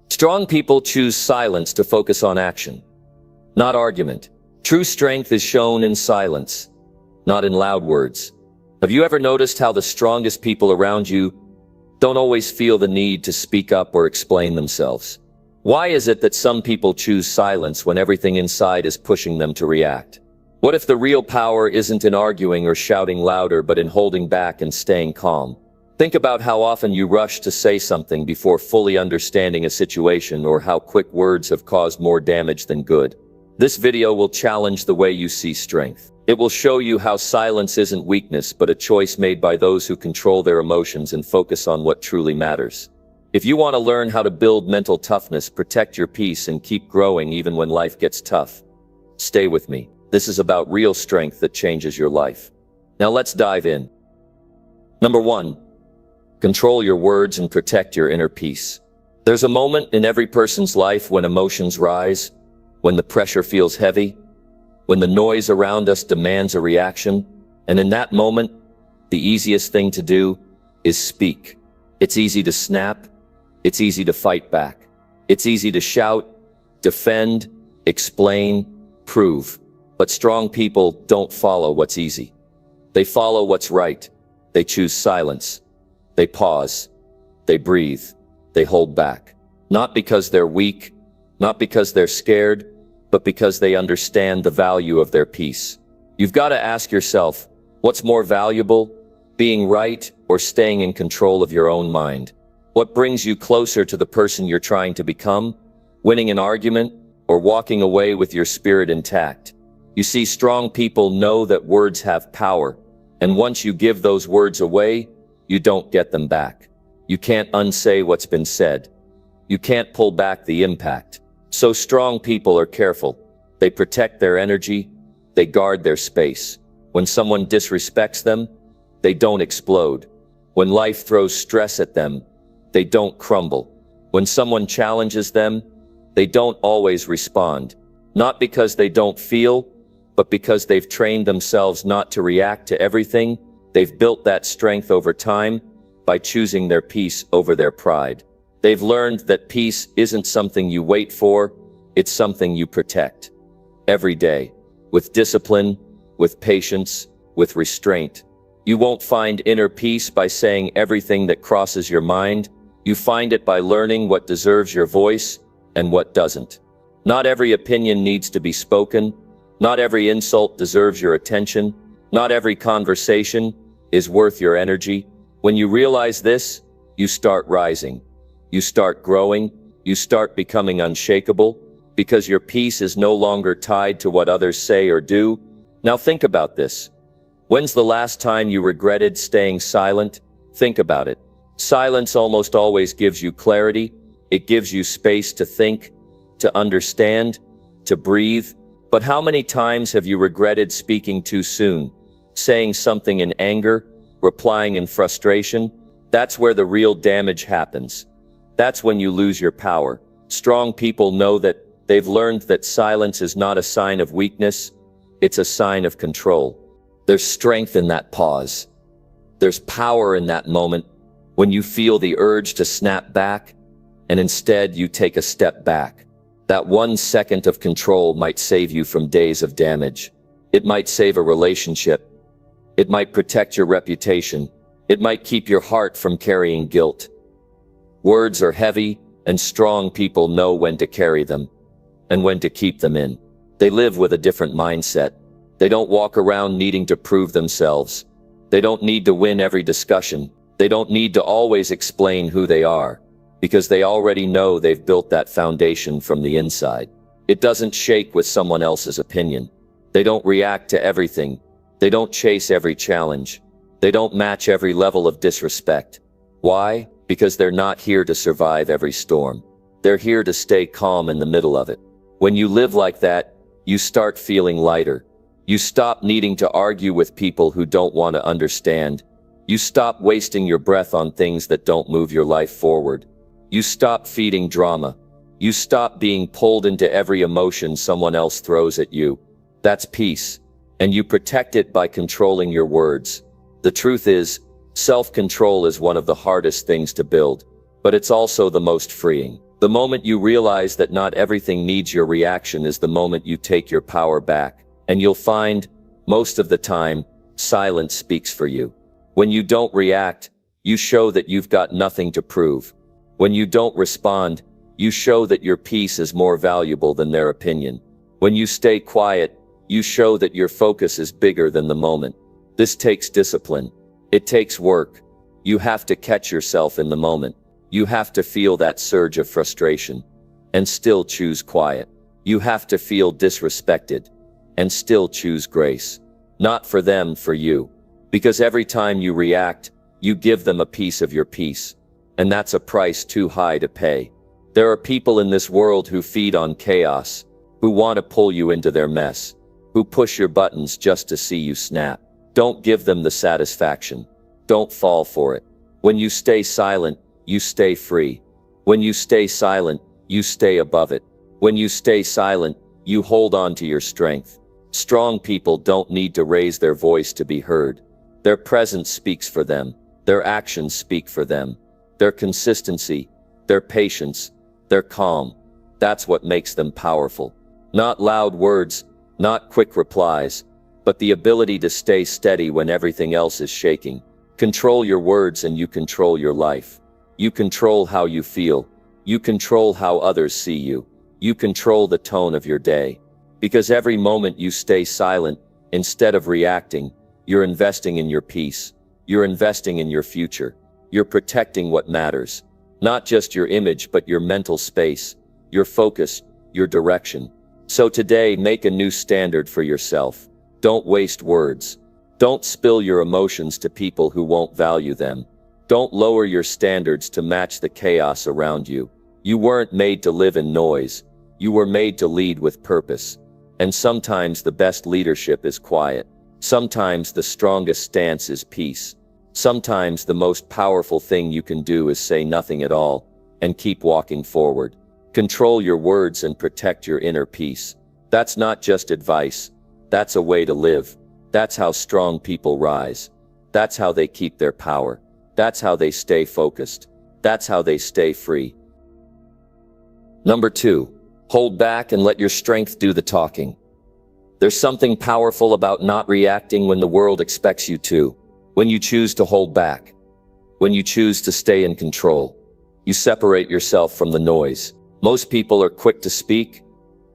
Strong people choose silence to focus on action, not argument. True strength is shown in silence, not in loud words. Have you ever noticed how the strongest people around you don't always feel the need to speak up or explain themselves? Why is it that some people choose silence when everything inside is pushing them to react? What if the real power isn't in arguing or shouting louder, but in holding back and staying calm? Think about how often you rush to say something before fully understanding a situation, or how quick words have caused more damage than good. This video will challenge the way you see strength. It will show you how silence isn't weakness, but a choice made by those who control their emotions and focus on what truly matters. If you want to learn how to build mental toughness, protect your peace, and keep growing even when life gets tough, stay with me. This is about real strength that changes your life. Now let's dive in. Number 1. Control your words and protect your inner peace. There's a moment in every person's life when emotions rise, when the pressure feels heavy, when the noise around us demands a reaction, and in that moment, the easiest thing to do is speak. It's easy to snap. It's easy to fight back. It's easy to shout, defend, explain, prove. But strong people don't follow what's easy. They follow what's right. They choose silence. They pause. They breathe. They hold back. Not because they're weak, not because they're scared, but because they understand the value of their peace. You've got to ask yourself, what's more valuable, being right or staying in control of your own mind? What brings you closer to the person you're trying to become, winning an argument, or walking away with your spirit intact? You see, strong people know that words have power, and once you give those words away, you don't get them back. You can't unsay what's been said. You can't pull back the impact. So strong people are careful. They protect their energy. They guard their space. When someone disrespects them, they don't explode. When life throws stress at them, they don't crumble. When someone challenges them, they don't always respond. Not because they don't feel, but because they've trained themselves not to react to everything. They've built that strength over time by choosing their peace over their pride. They've learned that peace isn't something you wait for, it's something you protect. Every day, with discipline, with patience, with restraint. You won't find inner peace by saying everything that crosses your mind. You find it by learning what deserves your voice and what doesn't. Not every opinion needs to be spoken. Not every insult deserves your attention. Not every conversation is worth your energy. When you realize this, you start rising. You start growing. You start becoming unshakable because your peace is no longer tied to what others say or do. Now think about this. When's the last time you regretted staying silent? Think about it. Silence almost always gives you clarity. It gives you space to think, to understand, to breathe. But how many times have you regretted speaking too soon, saying something in anger, replying in frustration? That's where the real damage happens. That's when you lose your power. Strong people know that. They've learned that silence is not a sign of weakness, it's a sign of control. There's strength in that pause. There's power in that moment when you feel the urge to snap back, and instead you take a step back. That 1 second of control might save you from days of damage. It might save a relationship. It might protect your reputation. It might keep your heart from carrying guilt. Words are heavy, and strong people know when to carry them and when to keep them in. They live with a different mindset. They don't walk around needing to prove themselves. They don't need to win every discussion. They don't need to always explain who they are, because they already know they've built that foundation from the inside. It doesn't shake with someone else's opinion. They don't react to everything. They don't chase every challenge. They don't match every level of disrespect. Why? Because they're not here to survive every storm. They're here to stay calm in the middle of it. When you live like that, you start feeling lighter. You stop needing to argue with people who don't want to understand. You stop wasting your breath on things that don't move your life forward. You stop feeding drama. You stop being pulled into every emotion someone else throws at you. That's peace. And you protect it by controlling your words. The truth is, self-control is one of the hardest things to build. but it's also the most freeing. The moment you realize that not everything needs your reaction is the moment you take your power back, and you'll find, most of the time, silence speaks for you. When you don't react, you show that you've got nothing to prove. When you don't respond, you show that your peace is more valuable than their opinion. When you stay quiet, you show that your focus is bigger than the moment. This takes discipline. It takes work. You have to catch yourself in the moment. You have to feel that surge of frustration and still choose quiet. You have to feel disrespected and still choose grace. Not for them, for you. Because every time you react, you give them a piece of your peace. And that's a price too high to pay. There are people in this world who feed on chaos, who want to pull you into their mess, who push your buttons just to see you snap. Don't give them the satisfaction. Don't fall for it. When you stay silent, you stay free. When you stay silent, you stay above it. When you stay silent, you hold on to your strength. Strong people don't need to raise their voice to be heard. Their presence speaks for them. Their actions speak for them. Their consistency, their patience, their calm. That's what makes them powerful. Not loud words, not quick replies, but the ability to stay steady when everything else is shaking. Control your words and you control your life. You control how you feel. You control how others see you. You control the tone of your day. Because every moment you stay silent, instead of reacting, you're investing in your peace. You're investing in your future. You're protecting what matters. Not just your image, but your mental space, your focus, your direction. So today, make a new standard for yourself. Don't waste words. Don't spill your emotions to people who won't value them. Don't lower your standards to match the chaos around you. You weren't made to live in noise. You were made to lead with purpose. And sometimes the best leadership is quiet. Sometimes the strongest stance is peace. Sometimes the most powerful thing you can do is say nothing at all and keep walking forward. Control your words and protect your inner peace. That's not just advice. That's a way to live. That's how strong people rise. That's how they keep their power. That's how they stay focused. That's how they stay free. Number 2, hold back and let your strength do the talking. There's something powerful about not reacting when the world expects you to. When you choose to hold back. When you choose to stay in control. You separate yourself from the noise. Most people are quick to speak,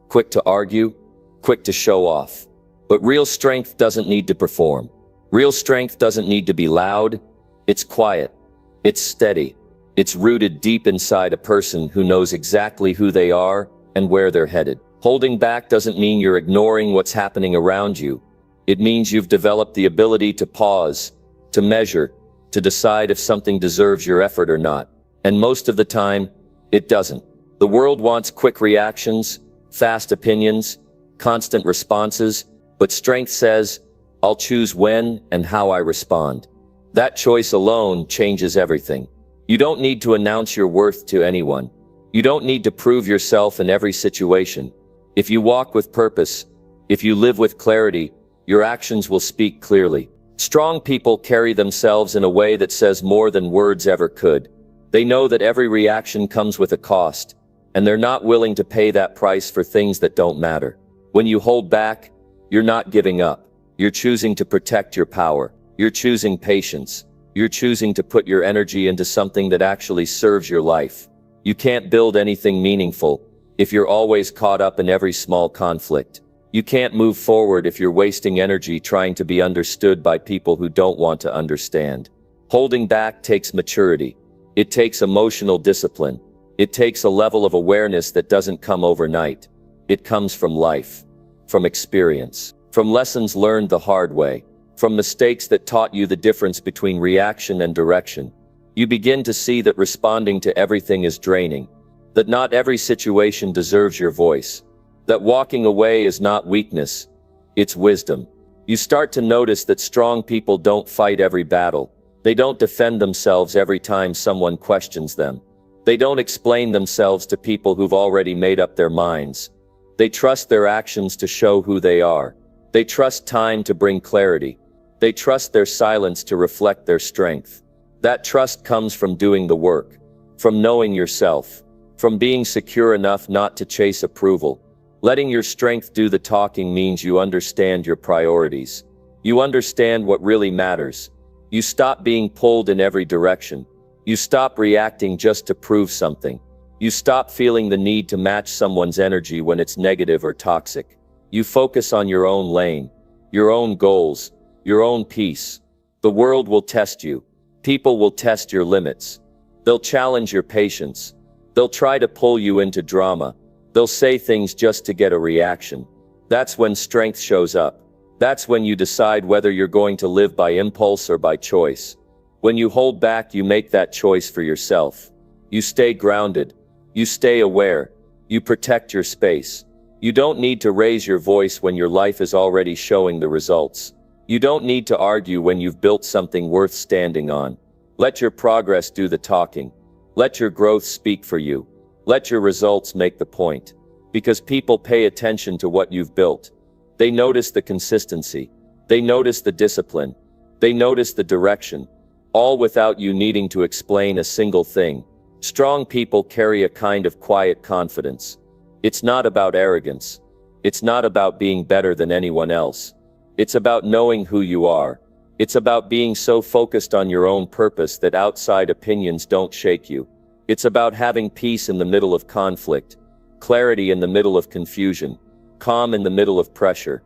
quick to argue, quick to show off. But real strength doesn't need to perform. Real strength doesn't need to be loud. It's quiet. It's steady. It's rooted deep inside a person who knows exactly who they are and where they're headed. Holding back doesn't mean you're ignoring what's happening around you. It means you've developed the ability to pause, to measure, to decide if something deserves your effort or not. And most of the time, it doesn't. The world wants quick reactions, fast opinions, constant responses, but strength says, I'll choose when and how I respond. That choice alone changes everything. You don't need to announce your worth to anyone. You don't need to prove yourself in every situation. If you walk with purpose, if you live with clarity, your actions will speak clearly. Strong people carry themselves in a way that says more than words ever could. They know that every reaction comes with a cost, and they're not willing to pay that price for things that don't matter. When you hold back, you're not giving up. You're choosing to protect your power. You're choosing patience. You're choosing to put your energy into something that actually serves your life. You can't build anything meaningful if you're always caught up in every small conflict. You can't move forward if you're wasting energy trying to be understood by people who don't want to understand. Holding back takes maturity. It takes emotional discipline. It takes a level of awareness that doesn't come overnight. It comes from life, from experience, from lessons learned the hard way, from mistakes that taught you the difference between reaction and direction. You begin to see that responding to everything is draining, that not every situation deserves your voice, that walking away is not weakness, it's wisdom. You start to notice that strong people don't fight every battle. They don't defend themselves every time someone questions them. They don't explain themselves to people who've already made up their minds. They trust their actions to show who they are. They trust time to bring clarity. They trust their silence to reflect their strength. That trust comes from doing the work, from knowing yourself, from being secure enough not to chase approval. Letting your strength do the talking means you understand your priorities. You understand what really matters. You stop being pulled in every direction. You stop reacting just to prove something. You stop feeling the need to match someone's energy when it's negative or toxic. You focus on your own lane, your own goals, your own peace. The world will test you. People will test your limits. They'll challenge your patience. They'll try to pull you into drama. They'll say things just to get a reaction. That's when strength shows up. That's when you decide whether you're going to live by impulse or by choice. When you hold back, you make that choice for yourself. You stay grounded. You stay aware. You protect your space. You don't need to raise your voice when your life is already showing the results. You don't need to argue when you've built something worth standing on. Let your progress do the talking. Let your growth speak for you. Let your results make the point. Because people pay attention to what you've built. They notice the consistency. They notice the discipline. They notice the direction. All without you needing to explain a single thing. Strong people carry a kind of quiet confidence. It's not about arrogance. It's not about being better than anyone else. It's about knowing who you are. It's about being so focused on your own purpose that outside opinions don't shake you. It's about having peace in the middle of conflict, clarity in the middle of confusion, calm in the middle of pressure.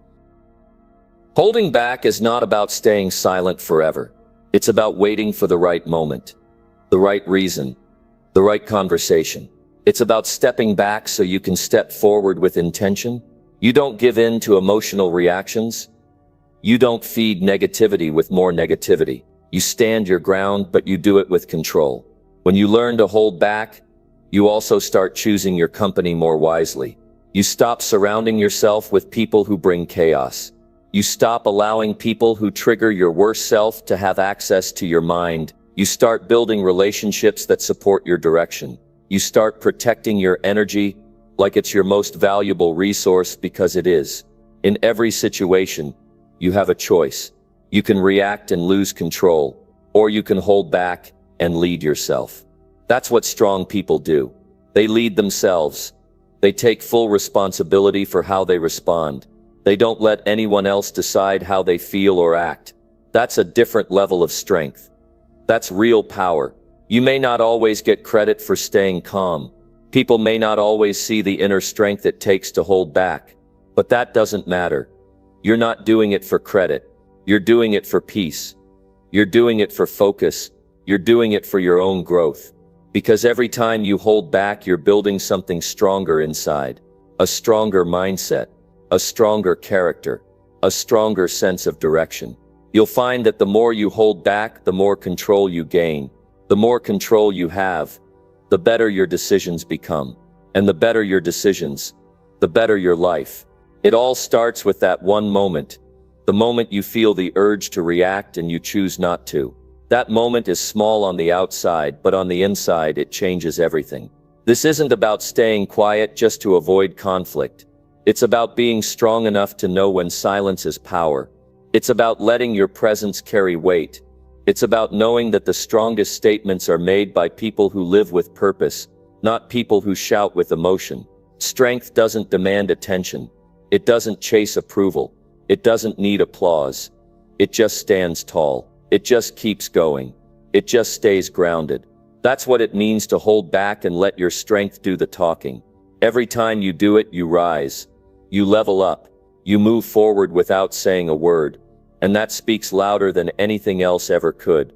Holding back is not about staying silent forever. It's about waiting for the right moment, the right reason, the right conversation. It's about stepping back so you can step forward with intention. You don't give in to emotional reactions. You don't feed negativity with more negativity. You stand your ground, but you do it with control. When you learn to hold back, you also start choosing your company more wisely. You stop surrounding yourself with people who bring chaos. You stop allowing people who trigger your worst self to have access to your mind. You start building relationships that support your direction. You start protecting your energy like it's your most valuable resource, because it is. In every situation, you have a choice. You can react and lose control, or you can hold back and lead yourself. That's what strong people do. They lead themselves. They take full responsibility for how they respond. They don't let anyone else decide how they feel or act. That's a different level of strength. That's real power. You may not always get credit for staying calm. People may not always see the inner strength it takes to hold back. But that doesn't matter. You're not doing it for credit. You're doing it for peace. You're doing it for focus. You're doing it for your own growth. Because every time you hold back, you're building something stronger inside. A stronger mindset. A stronger character. A stronger sense of direction. You'll find that the more you hold back, the more control you gain. The more control you have, the better your decisions become. And the better your decisions, the better your life. It all starts with that one moment. The moment you feel the urge to react and you choose not to. That moment is small on the outside, but on the inside it changes everything. This isn't about staying quiet just to avoid conflict. It's about being strong enough to know when silence is power. It's about letting your presence carry weight. It's about knowing that the strongest statements are made by people who live with purpose, not people who shout with emotion. Strength doesn't demand attention. It doesn't chase approval. It doesn't need applause. It just stands tall. It just keeps going. It just stays grounded. That's what it means to hold back and let your strength do the talking. Every time you do it, you rise. You level up. You move forward without saying a word. And that speaks louder than anything else ever could.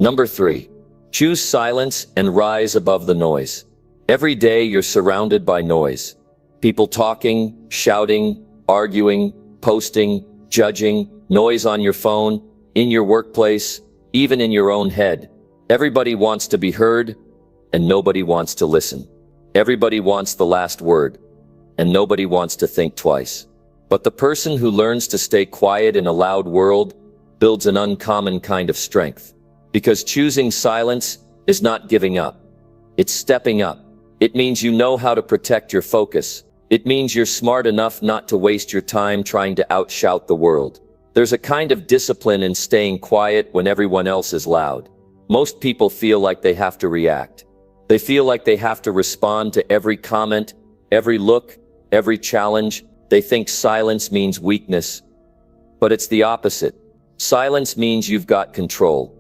Number 3. Choose silence and rise above the noise. Every day you're surrounded by noise. People talking, shouting, arguing, posting, judging, noise on your phone, in your workplace, even in your own head. Everybody wants to be heard, and nobody wants to listen. Everybody wants the last word, and nobody wants to think twice. But the person who learns to stay quiet in a loud world builds an uncommon kind of strength. Because choosing silence is not giving up. It's stepping up. It means you know how to protect your focus. It means you're smart enough not to waste your time trying to outshout the world. There's a kind of discipline in staying quiet when everyone else is loud. Most people feel like they have to react. They feel like they have to respond to every comment, every look, every challenge. They think silence means weakness. But it's the opposite. Silence means you've got control.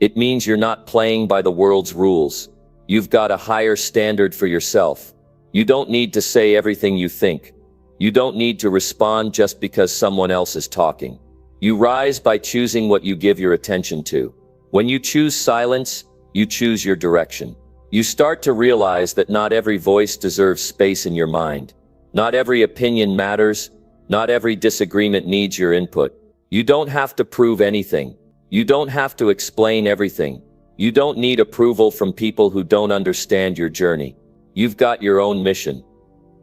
It means you're not playing by the world's rules. You've got a higher standard for yourself. You don't need to say everything you think. You don't need to respond just because someone else is talking. You rise by choosing what you give your attention to. When you choose silence, you choose your direction. You start to realize that not every voice deserves space in your mind. Not every opinion matters. Not every disagreement needs your input. You don't have to prove anything. You don't have to explain everything. You don't need approval from people who don't understand your journey. You've got your own mission.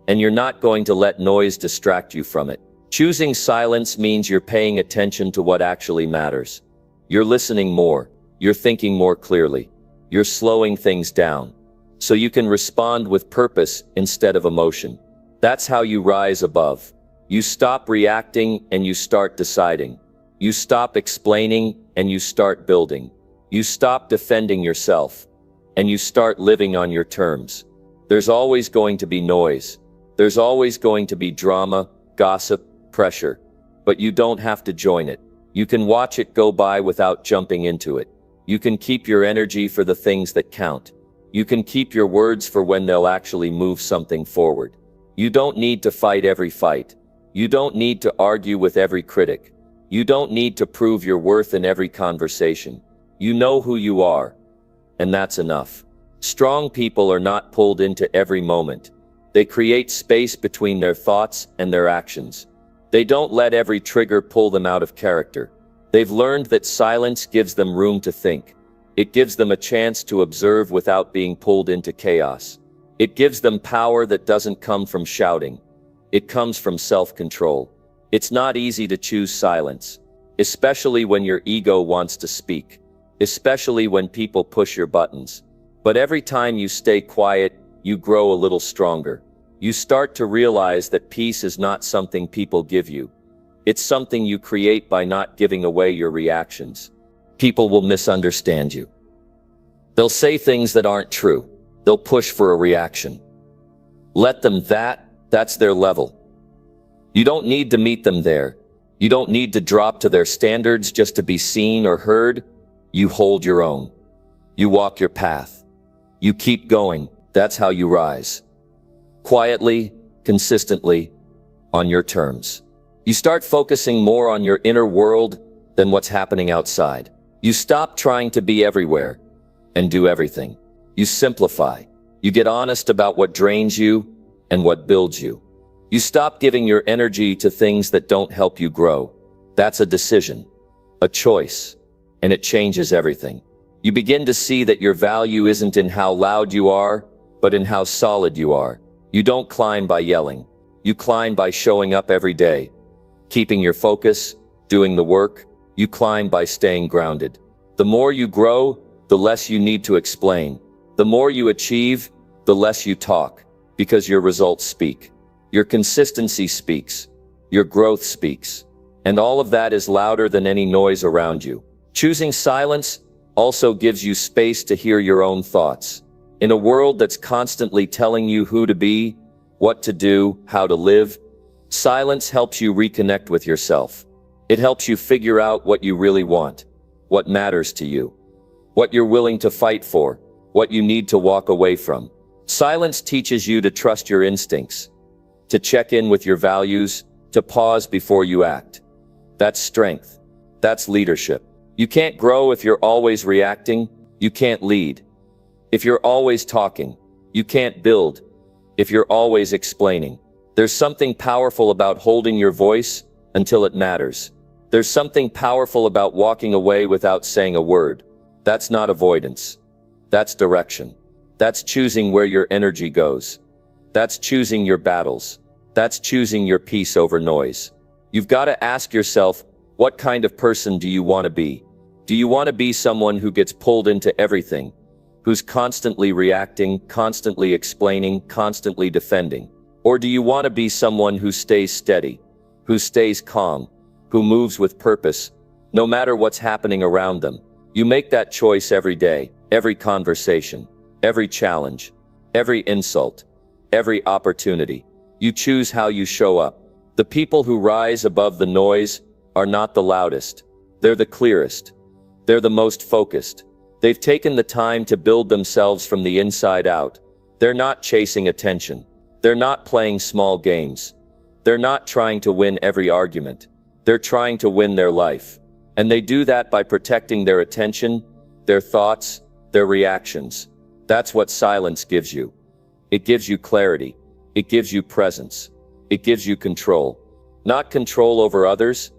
And you're not going to let noise distract you from it. Choosing silence means you're paying attention to what actually matters. You're listening more. You're thinking more clearly. You're slowing things down, so you can respond with purpose instead of emotion. That's how you rise above. You stop reacting and you start deciding. You stop explaining and you start building. You stop defending yourself and you start living on your terms. There's always going to be noise. There's always going to be drama, gossip, pressure. But you don't have to join it. You can watch it go by without jumping into it. You can keep your energy for the things that count. You can keep your words for when they'll actually move something forward. You don't need to fight every fight. You don't need to argue with every critic. You don't need to prove your worth in every conversation. You know who you are, and that's enough. Strong people are not pulled into every moment. They create space between their thoughts and their actions. They don't let every trigger pull them out of character. They've learned that silence gives them room to think. It gives them a chance to observe without being pulled into chaos. It gives them power that doesn't come from shouting. It comes from self-control. It's not easy to choose silence, especially when your ego wants to speak, especially when people push your buttons. But every time you stay quiet, you grow a little stronger. You start to realize that peace is not something people give you. It's something you create by not giving away your reactions. People will misunderstand you. They'll say things that aren't true. They'll push for a reaction. Let them. That's their level. You don't need to meet them there. You don't need to drop to their standards just to be seen or heard. You hold your own. You walk your path. You keep going. That's how you rise. Quietly, consistently, on your terms. You start focusing more on your inner world than what's happening outside. You stop trying to be everywhere and do everything. You simplify. You get honest about what drains you and what builds you. You stop giving your energy to things that don't help you grow. That's a decision, a choice, and it changes everything. You begin to see that your value isn't in how loud you are, but in how solid you are. You don't climb by yelling. You climb by showing up every day. Keeping your focus, doing the work. You climb by staying grounded. The more you grow, the less you need to explain. The more you achieve, the less you talk, because your results speak. Your consistency speaks. Your growth speaks. And all of that is louder than any noise around you. Choosing silence also gives you space to hear your own thoughts. In a world that's constantly telling you who to be, what to do, how to live, silence helps you reconnect with yourself. It helps you figure out what you really want, what matters to you, what you're willing to fight for, what you need to walk away from. Silence teaches you to trust your instincts, to check in with your values, to pause before you act. That's strength. That's leadership. You can't grow if you're always reacting. You can't lead if you're always talking. You can't build if you're always explaining. There's something powerful about holding your voice until it matters. There's something powerful about walking away without saying a word. That's not avoidance. That's direction. That's choosing where your energy goes. That's choosing your battles. That's choosing your peace over noise. You've got to ask yourself, what kind of person do you want to be? Do you want to be someone who gets pulled into everything, who's constantly reacting, constantly explaining, constantly defending? Or do you want to be someone who stays steady, who stays calm, who moves with purpose, no matter what's happening around them? You make that choice every day, every conversation. every challenge, every insult, every opportunity. You choose how you show up. The people who rise above the noise are not the loudest. They're the clearest. They're the most focused. They've taken the time to build themselves from the inside out. They're not chasing attention. They're not playing small games. They're not trying to win every argument. They're trying to win their life. And they do that by protecting their attention, their thoughts, their reactions. That's what silence gives you. It gives you clarity. It gives you presence. It gives you control. Not control over others,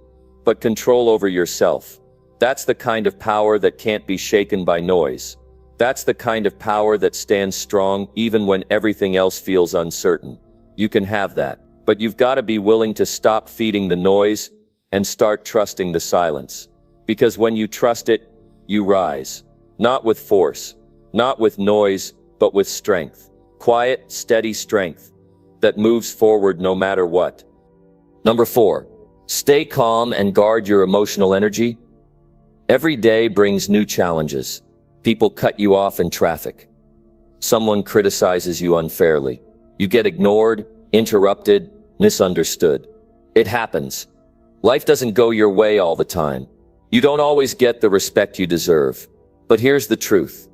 but control over yourself. That's the kind of power that can't be shaken by noise. That's the kind of power that stands strong even when everything else feels uncertain. You can have that, but you've got to be willing to stop feeding the noise and start trusting the silence. Because when you trust it, you rise. Not with force, not with noise, but with strength. Quiet, steady strength that moves forward no matter what. Number 4, stay calm and guard your emotional energy. Every day brings new challenges. People cut you off in traffic. Someone criticizes you unfairly. You get ignored, interrupted, misunderstood. It happens. Life doesn't go your way all the time. You don't always get the respect you deserve. But here's the truth.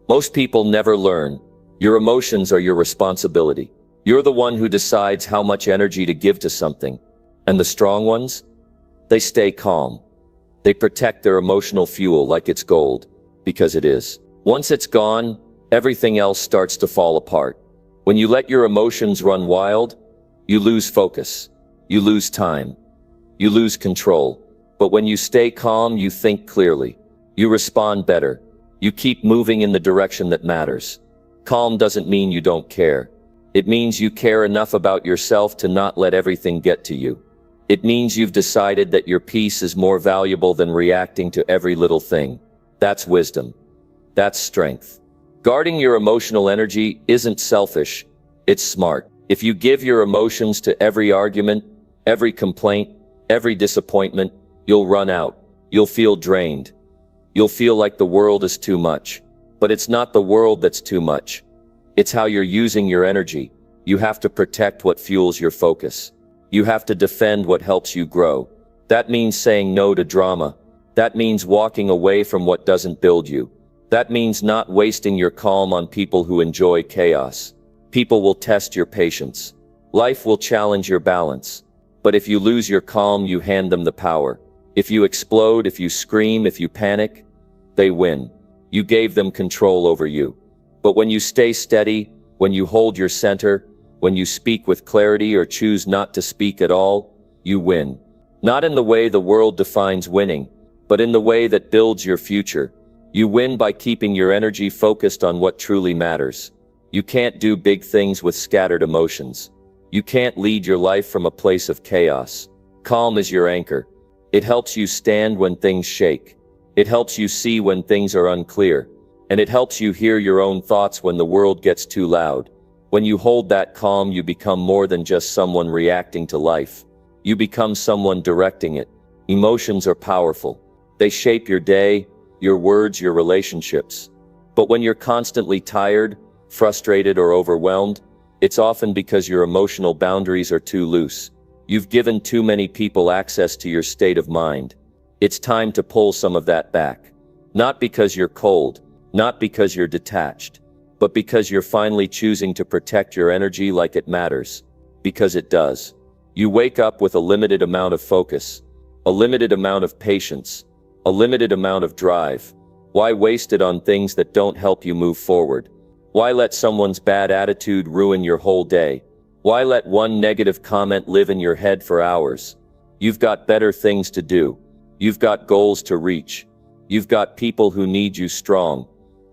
Most people never learn. Your emotions are your responsibility. You're the one who decides how much energy to give to something. And the strong ones? They stay calm. They protect their emotional fuel like it's gold, because it is. Once it's gone, everything else starts to fall apart. When you let your emotions run wild, you lose focus. You lose time. You lose control. But when you stay calm, you think clearly. You respond better. You keep moving in the direction that matters. Calm doesn't mean you don't care. It means you care enough about yourself to not let everything get to you. It means you've decided that your peace is more valuable than reacting to every little thing. That's wisdom. That's strength. Guarding your emotional energy isn't selfish. It's smart. If you give your emotions to every argument, every complaint, every disappointment, you'll run out. You'll feel drained. You'll feel like the world is too much. But it's not the world that's too much. It's how you're using your energy. You have to protect what fuels your focus. You have to defend what helps you grow. That means saying no to drama. That means walking away from what doesn't build you. That means not wasting your calm on people who enjoy chaos. People will test your patience. Life will challenge your balance. But if you lose your calm, you hand them the power. If you explode, if you scream, if you panic, they win. You gave them control over you. But when you stay steady, when you hold your center, when you speak with clarity or choose not to speak at all, you win. Not in the way the world defines winning, but in the way that builds your future. You win by keeping your energy focused on what truly matters. You can't do big things with scattered emotions. You can't lead your life from a place of chaos. Calm is your anchor. It helps you stand when things shake. It helps you see when things are unclear. And it helps you hear your own thoughts when the world gets too loud. When you hold that calm, you become more than just someone reacting to life. You become someone directing it. Emotions are powerful. They shape your day, your words, your relationships. But when you're constantly tired, frustrated, or overwhelmed, it's often because your emotional boundaries are too loose. You've given too many people access to your state of mind. It's time to pull some of that back. Not because you're cold, not because you're detached, but because you're finally choosing to protect your energy like it matters. Because it does. You wake up with a limited amount of focus, a limited amount of patience, a limited amount of drive. Why waste it on things that don't help you move forward? Why let someone's bad attitude ruin your whole day? Why let one negative comment live in your head for hours? You've got better things to do. You've got goals to reach. You've got people who need you strong,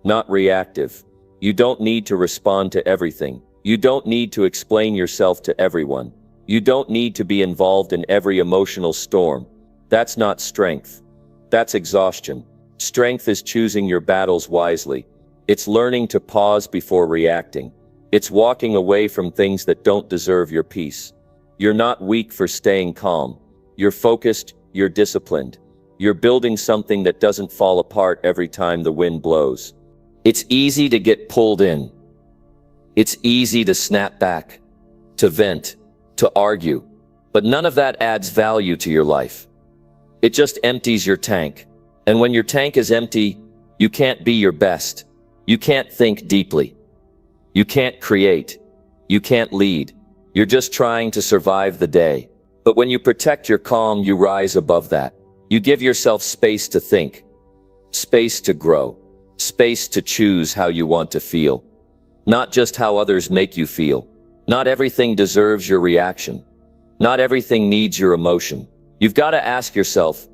not reactive. You don't need to respond to everything. You don't need to explain yourself to everyone. You don't need to be involved in every emotional storm. That's not strength. That's exhaustion. Strength is choosing your battles wisely. It's learning to pause before reacting. It's walking away from things that don't deserve your peace. You're not weak for staying calm. You're focused, you're disciplined. You're building something that doesn't fall apart every time the wind blows. It's easy to get pulled in. It's easy to snap back, to vent, to argue, but none of that adds value to your life. It just empties your tank. And when your tank is empty, you can't be your best. You can't think deeply. You can't create. You can't lead. You're just trying to survive the day. But when you protect your calm, you rise above that. You give yourself space to think, space to grow, space to choose how you want to feel, not just how others make you feel. Not everything deserves your reaction. Not everything needs your emotion. You've got to ask yourself,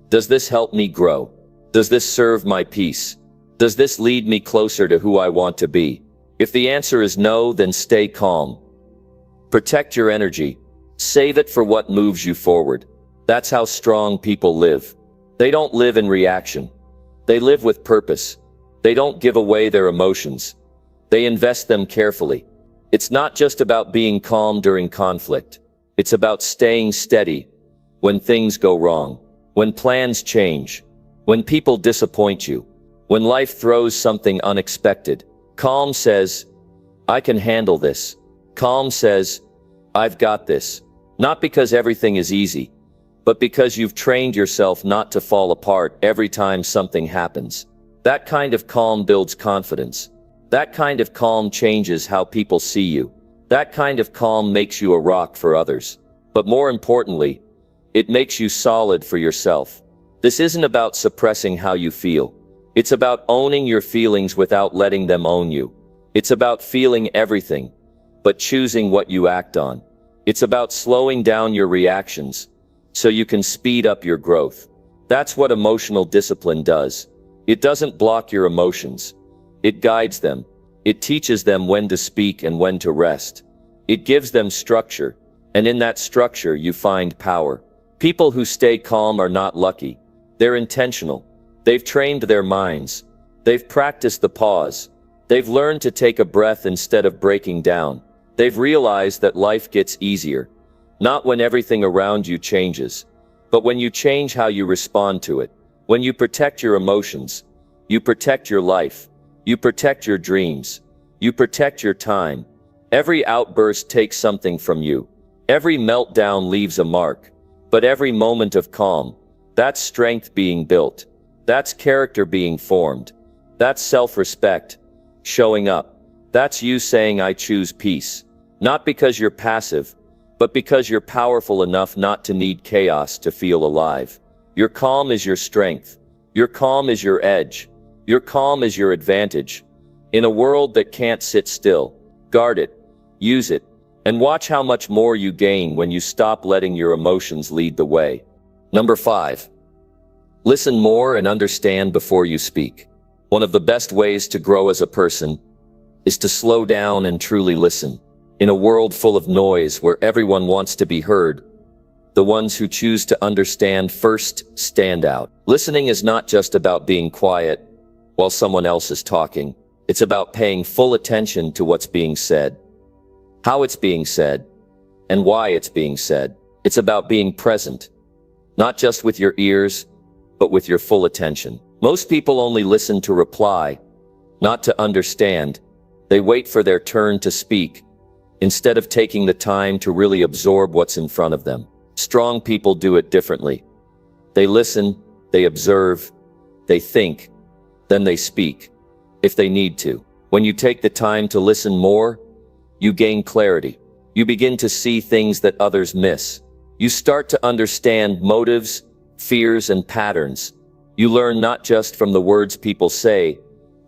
does this help me grow? Does this serve my peace? Does this lead me closer to who I want to be? If the answer is no, then stay calm. Protect your energy. Save it for what moves you forward. That's how strong people live. They don't live in reaction. They live with purpose. They don't give away their emotions. They invest them carefully. It's not just about being calm during conflict. It's about staying steady when things go wrong, when plans change, when people disappoint you, when life throws something unexpected. Calm says, I can handle this. Calm says, I've got this. Not because everything is easy, but because you've trained yourself not to fall apart every time something happens. That kind of calm builds confidence. That kind of calm changes how people see you. That kind of calm makes you a rock for others. But more importantly, it makes you solid for yourself. This isn't about suppressing how you feel. It's about owning your feelings without letting them own you. It's about feeling everything, but choosing what you act on. It's about slowing down your reactions so you can speed up your growth. That's what emotional discipline does. It doesn't block your emotions. It guides them. It teaches them when to speak and when to rest. It gives them structure, and in that structure you find power. People who stay calm are not lucky. They're intentional. They've trained their minds. They've practiced the pause. They've learned to take a breath instead of breaking down. They've realized that life gets easier, not when everything around you changes, but when you change how you respond to it. When you protect your emotions, you protect your life. You protect your dreams. You protect your time. Every outburst takes something from you. Every meltdown leaves a mark. But every moment of calm, that's strength being built. That's character being formed. That's self-respect showing up. That's you saying, I choose peace. Not because you're passive, but because you're powerful enough not to need chaos to feel alive. Your calm is your strength. Your calm is your edge. Your calm is your advantage. In a world that can't sit still, guard it, use it, and watch how much more you gain when you stop letting your emotions lead the way. Number 5. Listen more and understand before you speak. One of the best ways to grow as a person is to slow down and truly listen. In a world full of noise where everyone wants to be heard, the ones who choose to understand first stand out. Listening is not just about being quiet while someone else is talking. It's about paying full attention to what's being said, how it's being said, and why it's being said. It's about being present, not just with your ears, but with your full attention. Most people only listen to reply, not to understand. They wait for their turn to speak, instead of taking the time to really absorb what's in front of them. Strong people do it differently. They listen, they observe, they think, then they speak, if they need to. When you take the time to listen more, you gain clarity. You begin to see things that others miss. You start to understand motives, fears, and patterns. You learn not just from the words people say,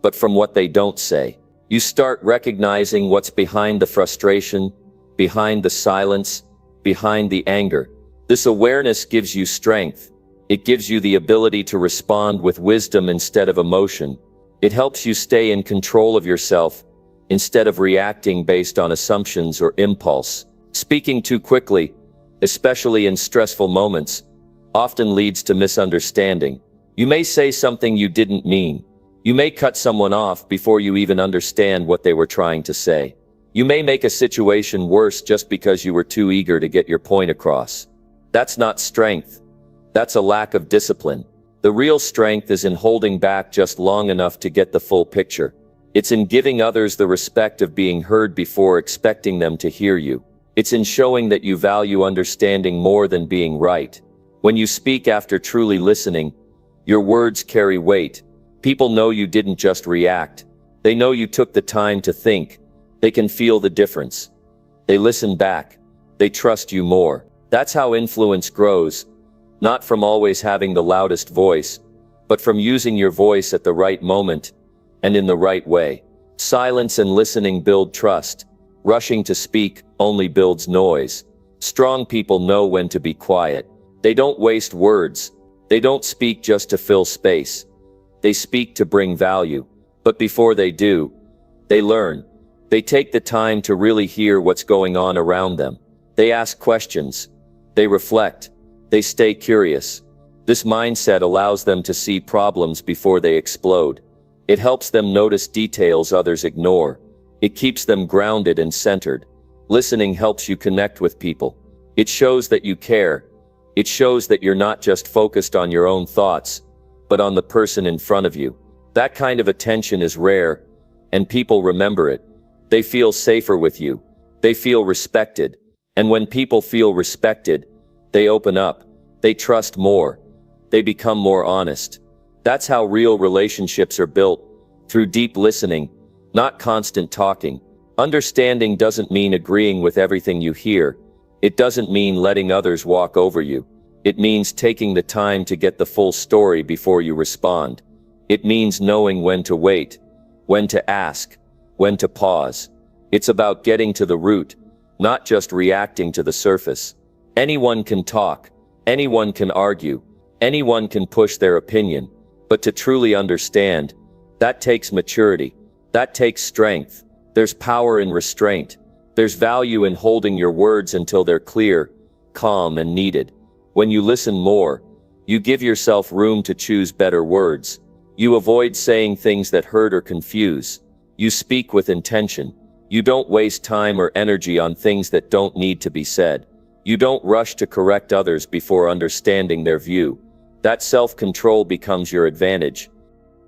but from what they don't say. You start recognizing what's behind the frustration, behind the silence, behind the anger. This awareness gives you strength. It gives you the ability to respond with wisdom instead of emotion. It helps you stay in control of yourself instead of reacting based on assumptions or impulse. Speaking too quickly, especially in stressful moments, often leads to misunderstanding. You may say something you didn't mean. You may cut someone off before you even understand what they were trying to say. You may make a situation worse just because you were too eager to get your point across. That's not strength. That's a lack of discipline. The real strength is in holding back just long enough to get the full picture. It's in giving others the respect of being heard before expecting them to hear you. It's in showing that you value understanding more than being right. When you speak after truly listening, your words carry weight. People know you didn't just react. They know you took the time to think. They can feel the difference. They listen back. They trust you more. That's how influence grows. Not from always having the loudest voice, but from using your voice at the right moment and in the right way. Silence and listening build trust. Rushing to speak only builds noise. Strong people know when to be quiet. They don't waste words. They don't speak just to fill space. They speak to bring value. But before they do, they learn. They take the time to really hear what's going on around them. They ask questions. They reflect. They stay curious. This mindset allows them to see problems before they explode. It helps them notice details others ignore. It keeps them grounded and centered. Listening helps you connect with people. It shows that you care. It shows that you're not just focused on your own thoughts, but on the person in front of you. That kind of attention is rare, and people remember it. They feel safer with you. They feel respected. And when people feel respected, they open up. They trust more. They become more honest. That's how real relationships are built, through deep listening, not constant talking. Understanding doesn't mean agreeing with everything you hear. It doesn't mean letting others walk over you. It means taking the time to get the full story before you respond. It means knowing when to wait, when to ask, when to pause. It's about getting to the root, not just reacting to the surface. Anyone can talk. Anyone can argue. Anyone can push their opinion. But to truly understand, that takes maturity. That takes strength. There's power in restraint. There's value in holding your words until they're clear, calm, and needed. When you listen more, you give yourself room to choose better words. You avoid saying things that hurt or confuse. You speak with intention. You don't waste time or energy on things that don't need to be said. You don't rush to correct others before understanding their view. That self-control becomes your advantage.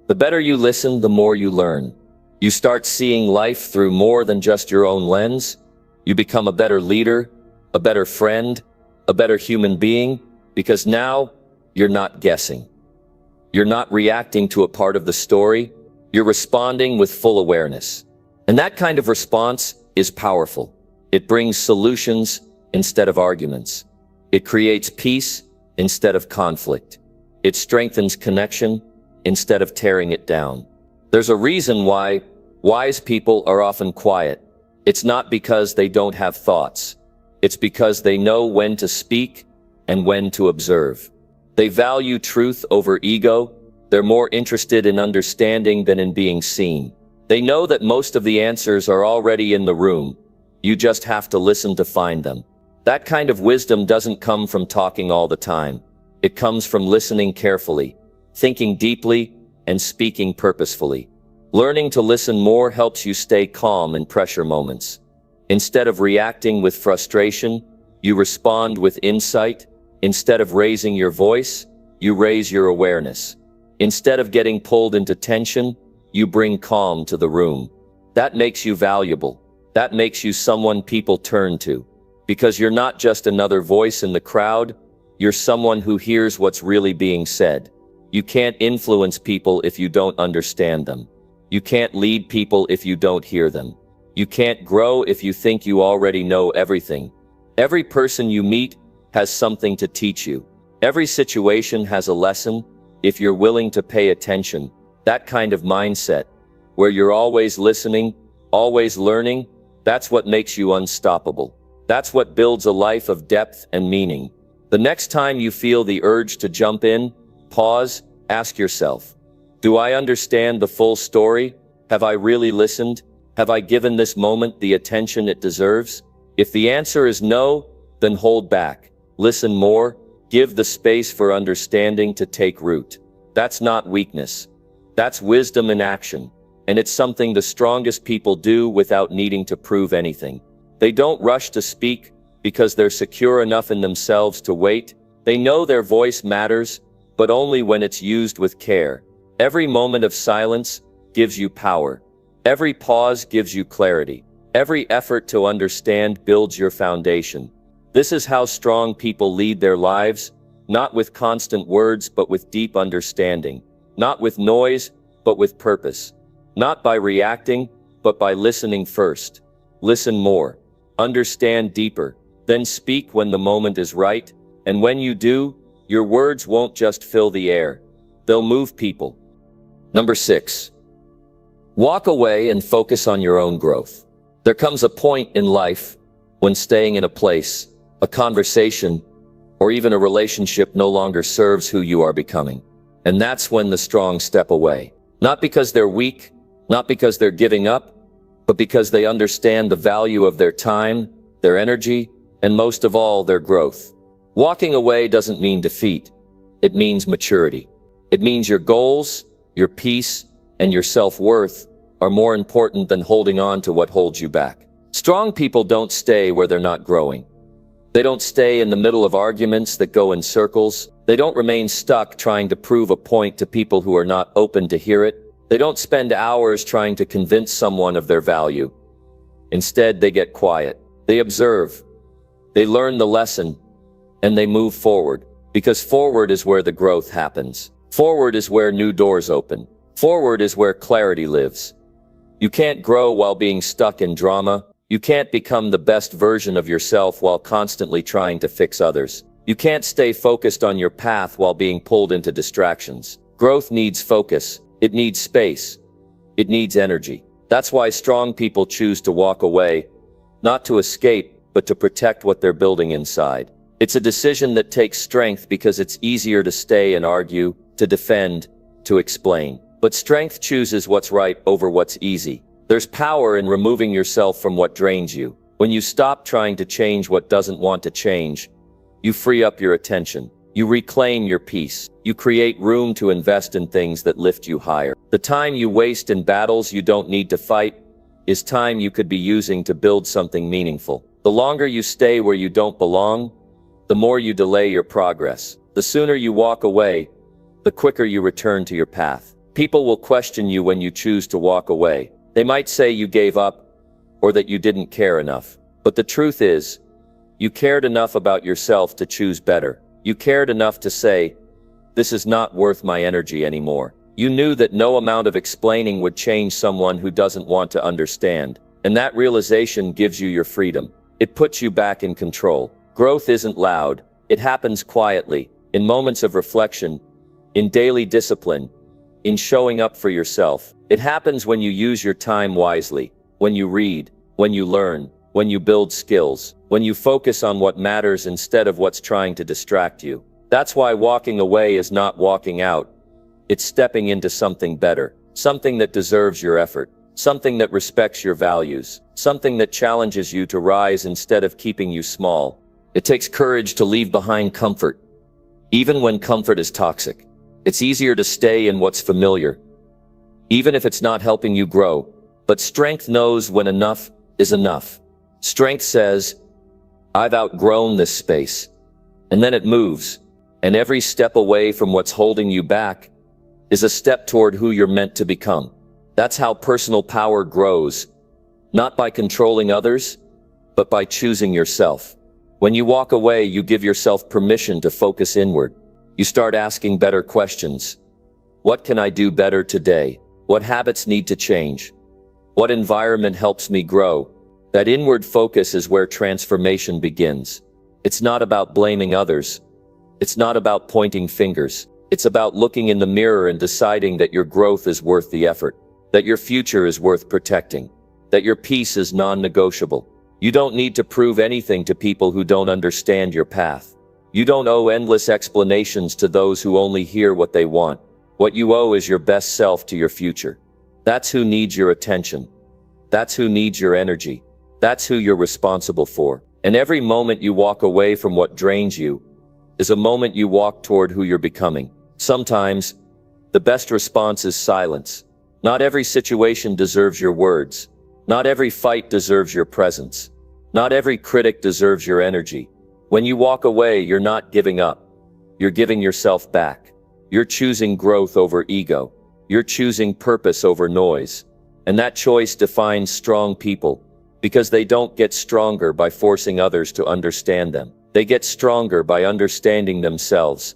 The better you listen, the more you learn. You start seeing life through more than just your own lens. You become a better leader, a better friend, a better human being, because now you're not guessing. You're not reacting to a part of the story. You're responding with full awareness. And that kind of response is powerful. It brings solutions instead of arguments. It creates peace instead of conflict. It strengthens connection instead of tearing it down. There's a reason why wise people are often quiet. It's not because they don't have thoughts. It's because they know when to speak and when to observe. They value truth over ego. They're more interested in understanding than in being seen. They know that most of the answers are already in the room. You just have to listen to find them. That kind of wisdom doesn't come from talking all the time. It comes from listening carefully, thinking deeply, and speaking purposefully. Learning to listen more helps you stay calm in pressure moments. Instead of reacting with frustration, you respond with insight. Instead of raising your voice, you raise your awareness. Instead of getting pulled into tension, you bring calm to the room. That makes you valuable. That makes you someone people turn to. Because you're not just another voice in the crowd, you're someone who hears what's really being said. You can't influence people if you don't understand them. You can't lead people if you don't hear them. You can't grow if you think you already know everything. Every person you meet has something to teach you. Every situation has a lesson if you're willing to pay attention. That kind of mindset, where you're always listening, always learning, that's what makes you unstoppable. That's what builds a life of depth and meaning. The next time you feel the urge to jump in, pause, ask yourself, do I understand the full story? Have I really listened? Have I given this moment the attention it deserves? If the answer is no, then hold back. Listen more. Give the space for understanding to take root. That's not weakness. That's wisdom in action. And it's something the strongest people do without needing to prove anything. They don't rush to speak because they're secure enough in themselves to wait. They know their voice matters, but only when it's used with care. Every moment of silence gives you power. Every pause gives you clarity. Every effort to understand builds your foundation. This is how strong people lead their lives, not with constant words but with deep understanding. Not with noise, but with purpose. Not by reacting, but by listening first. Listen more. Understand deeper. Then speak when the moment is right. And when you do, your words won't just fill the air. They'll move people. Number 6. Walk away and focus on your own growth. There comes a point in life when staying in a place, a conversation, or even a relationship no longer serves who you are becoming. And that's when the strong step away. Not because they're weak, not because they're giving up, but because they understand the value of their time, their energy, and most of all, their growth. Walking away doesn't mean defeat. It means maturity. It means your goals, your peace, and your self-worth are more important than holding on to what holds you back. Strong people don't stay where they're not growing. They don't stay in the middle of arguments that go in circles. They don't remain stuck trying to prove a point to people who are not open to hear it. They don't spend hours trying to convince someone of their value. Instead, they get quiet. They observe. They learn the lesson, and they move forward. Because forward is where the growth happens. Forward is where new doors open. Forward is where clarity lives. You can't grow while being stuck in drama. You can't become the best version of yourself while constantly trying to fix others. You can't stay focused on your path while being pulled into distractions. Growth needs focus. It needs space. It needs energy. That's why strong people choose to walk away, not to escape, but to protect what they're building inside. It's a decision that takes strength because it's easier to stay and argue, to defend, to explain. But strength chooses what's right over what's easy. There's power in removing yourself from what drains you. When you stop trying to change what doesn't want to change, you free up your attention. You reclaim your peace. You create room to invest in things that lift you higher. The time you waste in battles you don't need to fight is time you could be using to build something meaningful. The longer you stay where you don't belong, the more you delay your progress. The sooner you walk away, the quicker you return to your path. People will question you when you choose to walk away. They might say you gave up or that you didn't care enough. But the truth is, you cared enough about yourself to choose better. You cared enough to say, this is not worth my energy anymore. You knew that no amount of explaining would change someone who doesn't want to understand. And that realization gives you your freedom. It puts you back in control. Growth isn't loud. It happens quietly, in moments of reflection, in daily discipline, in showing up for yourself. It happens when you use your time wisely, when you read, when you learn, when you build skills, when you focus on what matters instead of what's trying to distract you. That's why walking away is not walking out. It's stepping into something better, something that deserves your effort, something that respects your values, something that challenges you to rise instead of keeping you small. It takes courage to leave behind comfort, even when comfort is toxic. It's easier to stay in what's familiar, even if it's not helping you grow. But strength knows when enough is enough. Strength says, I've outgrown this space. And then it moves. And every step away from what's holding you back is a step toward who you're meant to become. That's how personal power grows, not by controlling others, but by choosing yourself. When you walk away, you give yourself permission to focus inward. You start asking better questions. What can I do better today? What habits need to change? What environment helps me grow? That inward focus is where transformation begins. It's not about blaming others. It's not about pointing fingers. It's about looking in the mirror and deciding that your growth is worth the effort, that your future is worth protecting, that your peace is non-negotiable. You don't need to prove anything to people who don't understand your path. You don't owe endless explanations to those who only hear what they want. What you owe is your best self to your future. That's who needs your attention. That's who needs your energy. That's who you're responsible for. And every moment you walk away from what drains you is a moment you walk toward who you're becoming. Sometimes, the best response is silence. Not every situation deserves your words. Not every fight deserves your presence. Not every critic deserves your energy. When you walk away, you're not giving up. You're giving yourself back. You're choosing growth over ego. You're choosing purpose over noise. And that choice defines strong people, because they don't get stronger by forcing others to understand them. They get stronger by understanding themselves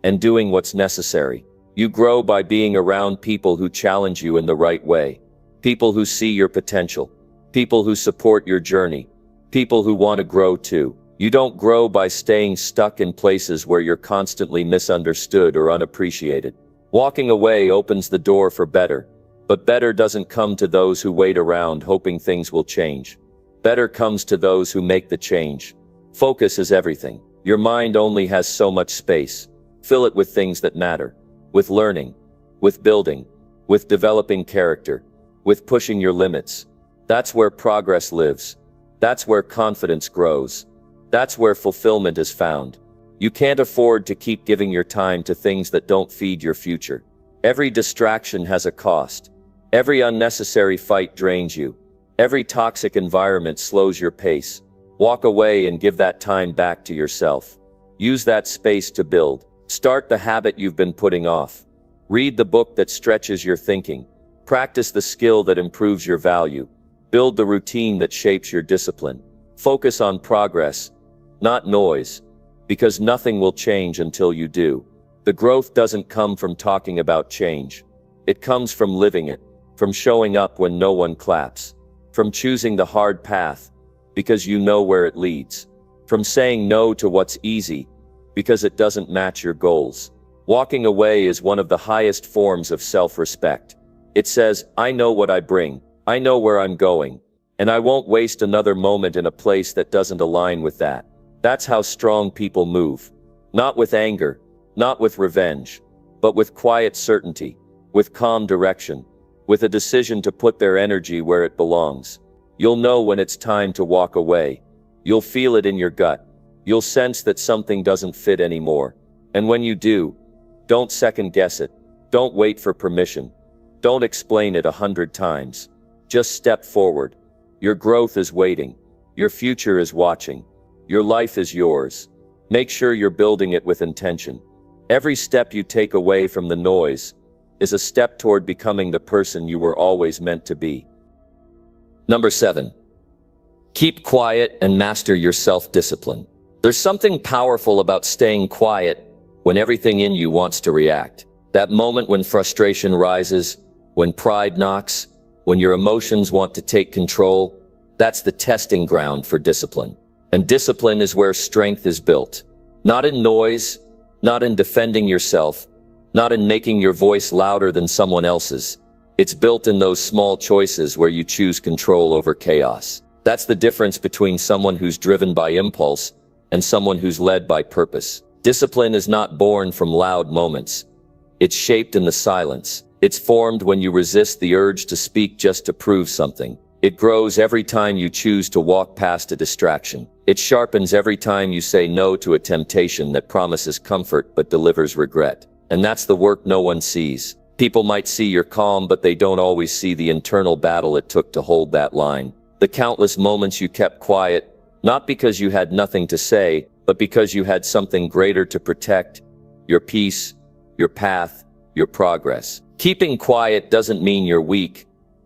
and doing what's necessary. You grow by being around people who challenge you in the right way. People who see your potential. People who support your journey. People who want to grow too. You don't grow by staying stuck in places where you're constantly misunderstood or unappreciated. Walking away opens the door for better. But better doesn't come to those who wait around hoping things will change. Better comes to those who make the change. Focus is everything. Your mind only has so much space. Fill it with things that matter. With learning. With building. With developing character. With pushing your limits. That's where progress lives. That's where confidence grows. That's where fulfillment is found. You can't afford to keep giving your time to things that don't feed your future. Every distraction has a cost. Every unnecessary fight drains you. Every toxic environment slows your pace. Walk away and give that time back to yourself. Use that space to build. Start the habit you've been putting off. Read the book that stretches your thinking. Practice the skill that improves your value. Build the routine that shapes your discipline. Focus on progress, not noise, because nothing will change until you do. The growth doesn't come from talking about change. It comes from living it, from showing up when no one claps, from choosing the hard path, because you know where it leads, from saying no to what's easy, because it doesn't match your goals. Walking away is one of the highest forms of self-respect. It says, I know what I bring, I know where I'm going, and I won't waste another moment in a place that doesn't align with that. That's how strong people move. Not with anger, not with revenge, but with quiet certainty, with calm direction, with a decision to put their energy where it belongs. You'll know when it's time to walk away. You'll feel it in your gut. You'll sense that something doesn't fit anymore. And when you do, don't second guess it. Don't wait for permission. Don't explain it 100 times. Just step forward. Your growth is waiting. Your future is watching. Your life is yours. Make sure you're building it with intention. Every step you take away from the noise is a step toward becoming the person you were always meant to be. Number 7. Keep quiet and master your self-discipline. There's something powerful about staying quiet when everything in you wants to react. That moment when frustration rises, when pride knocks, when your emotions want to take control, that's the testing ground for discipline. And discipline is where strength is built. Not in noise, not in defending yourself, not in making your voice louder than someone else's. It's built in those small choices where you choose control over chaos. That's the difference between someone who's driven by impulse and someone who's led by purpose. Discipline is not born from loud moments. It's shaped in the silence. It's formed when you resist the urge to speak just to prove something. It grows every time you choose to walk past a distraction. It sharpens every time you say no to a temptation that promises comfort but delivers regret. And that's the work no one sees. People might see your calm, but they don't always see the internal battle it took to hold that line. The countless moments you kept quiet, not because you had nothing to say, but because you had something greater to protect. Your peace, your path, your progress. Keeping quiet doesn't mean you're weak.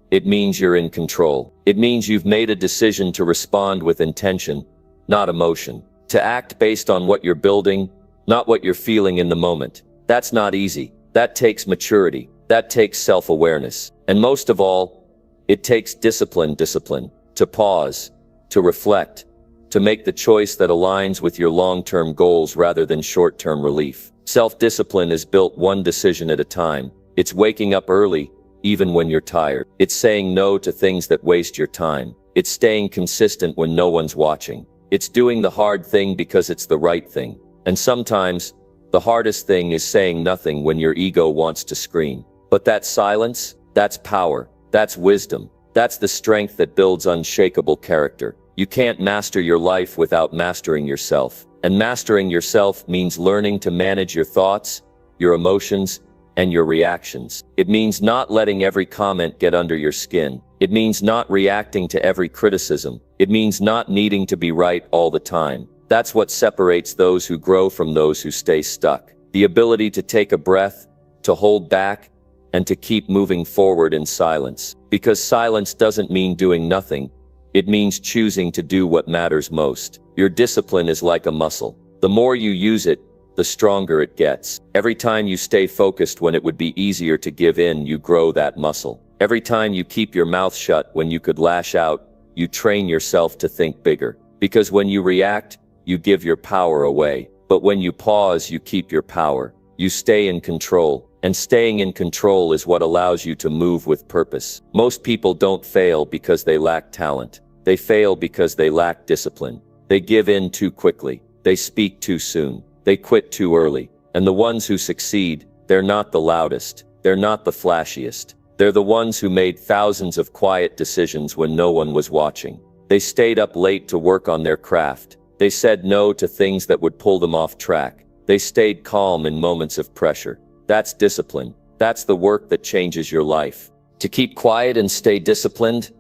It means you're in control. It means you've made a decision to respond with intention, not emotion. To act based on what you're building, not what you're feeling in the moment. That's not easy. That takes maturity. That takes self-awareness. And most of all, it takes discipline, to pause, to reflect, to make the choice that aligns with your long-term goals rather than short-term relief. Self-discipline is built one decision at a time. It's waking up early, even when you're tired. It's saying no to things that waste your time. It's staying consistent when no one's watching. It's doing the hard thing because it's the right thing. And sometimes, the hardest thing is saying nothing when your ego wants to scream. But that silence, that's power, that's wisdom, that's the strength that builds unshakable character. You can't master your life without mastering yourself. And mastering yourself means learning to manage your thoughts, your emotions, and your reactions. It means not letting every comment get under your skin. It means not reacting to every criticism. It means not needing to be right all the time. That's what separates those who grow from those who stay stuck. the ability to take a breath, to hold back, and to keep moving forward in silence. Because silence doesn't mean doing nothing. It means choosing to do what matters most. Your discipline is like a muscle. The more you use it, the stronger it gets. Every time you stay focused when it would be easier to give in, you grow that muscle. Every time you keep your mouth shut when you could lash out, you train yourself to think bigger. Because when you react, you give your power away. But when you pause, you keep your power. You stay in control. And staying in control is what allows you to move with purpose. Most people don't fail because they lack talent. They fail because they lack discipline. They give in too quickly. They speak too soon. They quit too early. And the ones who succeed, they're not the loudest. They're not the flashiest. They're the ones who made thousands of quiet decisions when no one was watching. They stayed up late to work on their craft. They said no to things that would pull them off track. They stayed calm in moments of pressure. That's discipline. That's the work that changes your life. To keep quiet and stay disciplined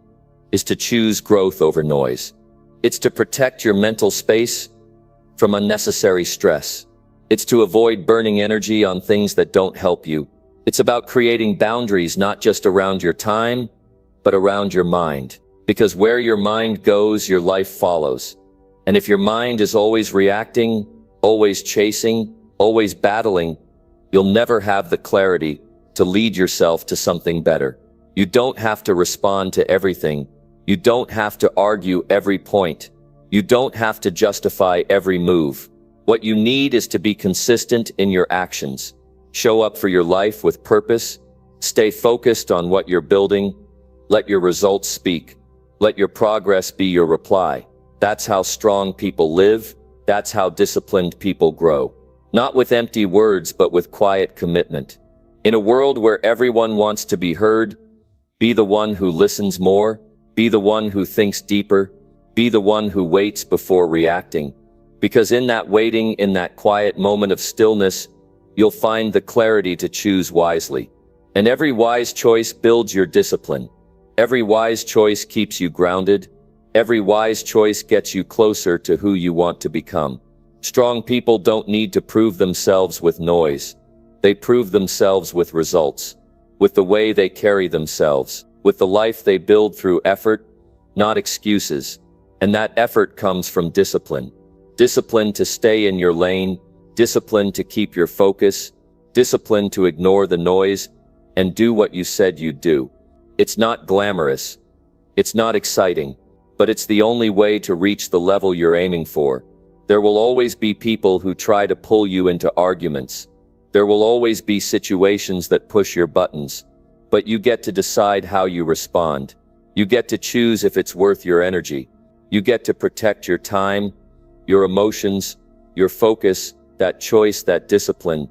is to choose growth over noise. It's to protect your mental space from unnecessary stress. It's to avoid burning energy on things that don't help you. It's about creating boundaries not just around your time, but around your mind. Because where your mind goes, your life follows. And if your mind is always reacting, always chasing, always battling, you'll never have the clarity to lead yourself to something better. You don't have to respond to everything. You don't have to argue every point. You don't have to justify every move. What you need is to be consistent in your actions. Show up for your life with purpose. Stay focused on what you're building. Let your results speak. Let your progress be your reply. That's how strong people live. That's how disciplined people grow. Not with empty words, but with quiet commitment. In a world where everyone wants to be heard, be the one who listens more. Be the one who thinks deeper. Be the one who waits before reacting. Because in that waiting, in that quiet moment of stillness, you'll find the clarity to choose wisely. And every wise choice builds your discipline. Every wise choice keeps you grounded. Every wise choice gets you closer to who you want to become. Strong people don't need to prove themselves with noise. They prove themselves with results, with the way they carry themselves, with the life they build through effort, not excuses. And that effort comes from discipline. Discipline to stay in your lane, discipline to keep your focus, discipline to ignore the noise and do what you said you'd do. It's not glamorous. It's not exciting, but it's the only way to reach the level you're aiming for. There will always be people who try to pull you into arguments. There will always be situations that push your buttons, but you get to decide how you respond. You get to choose if it's worth your energy. You get to protect your time, your emotions, your focus. That choice, that discipline,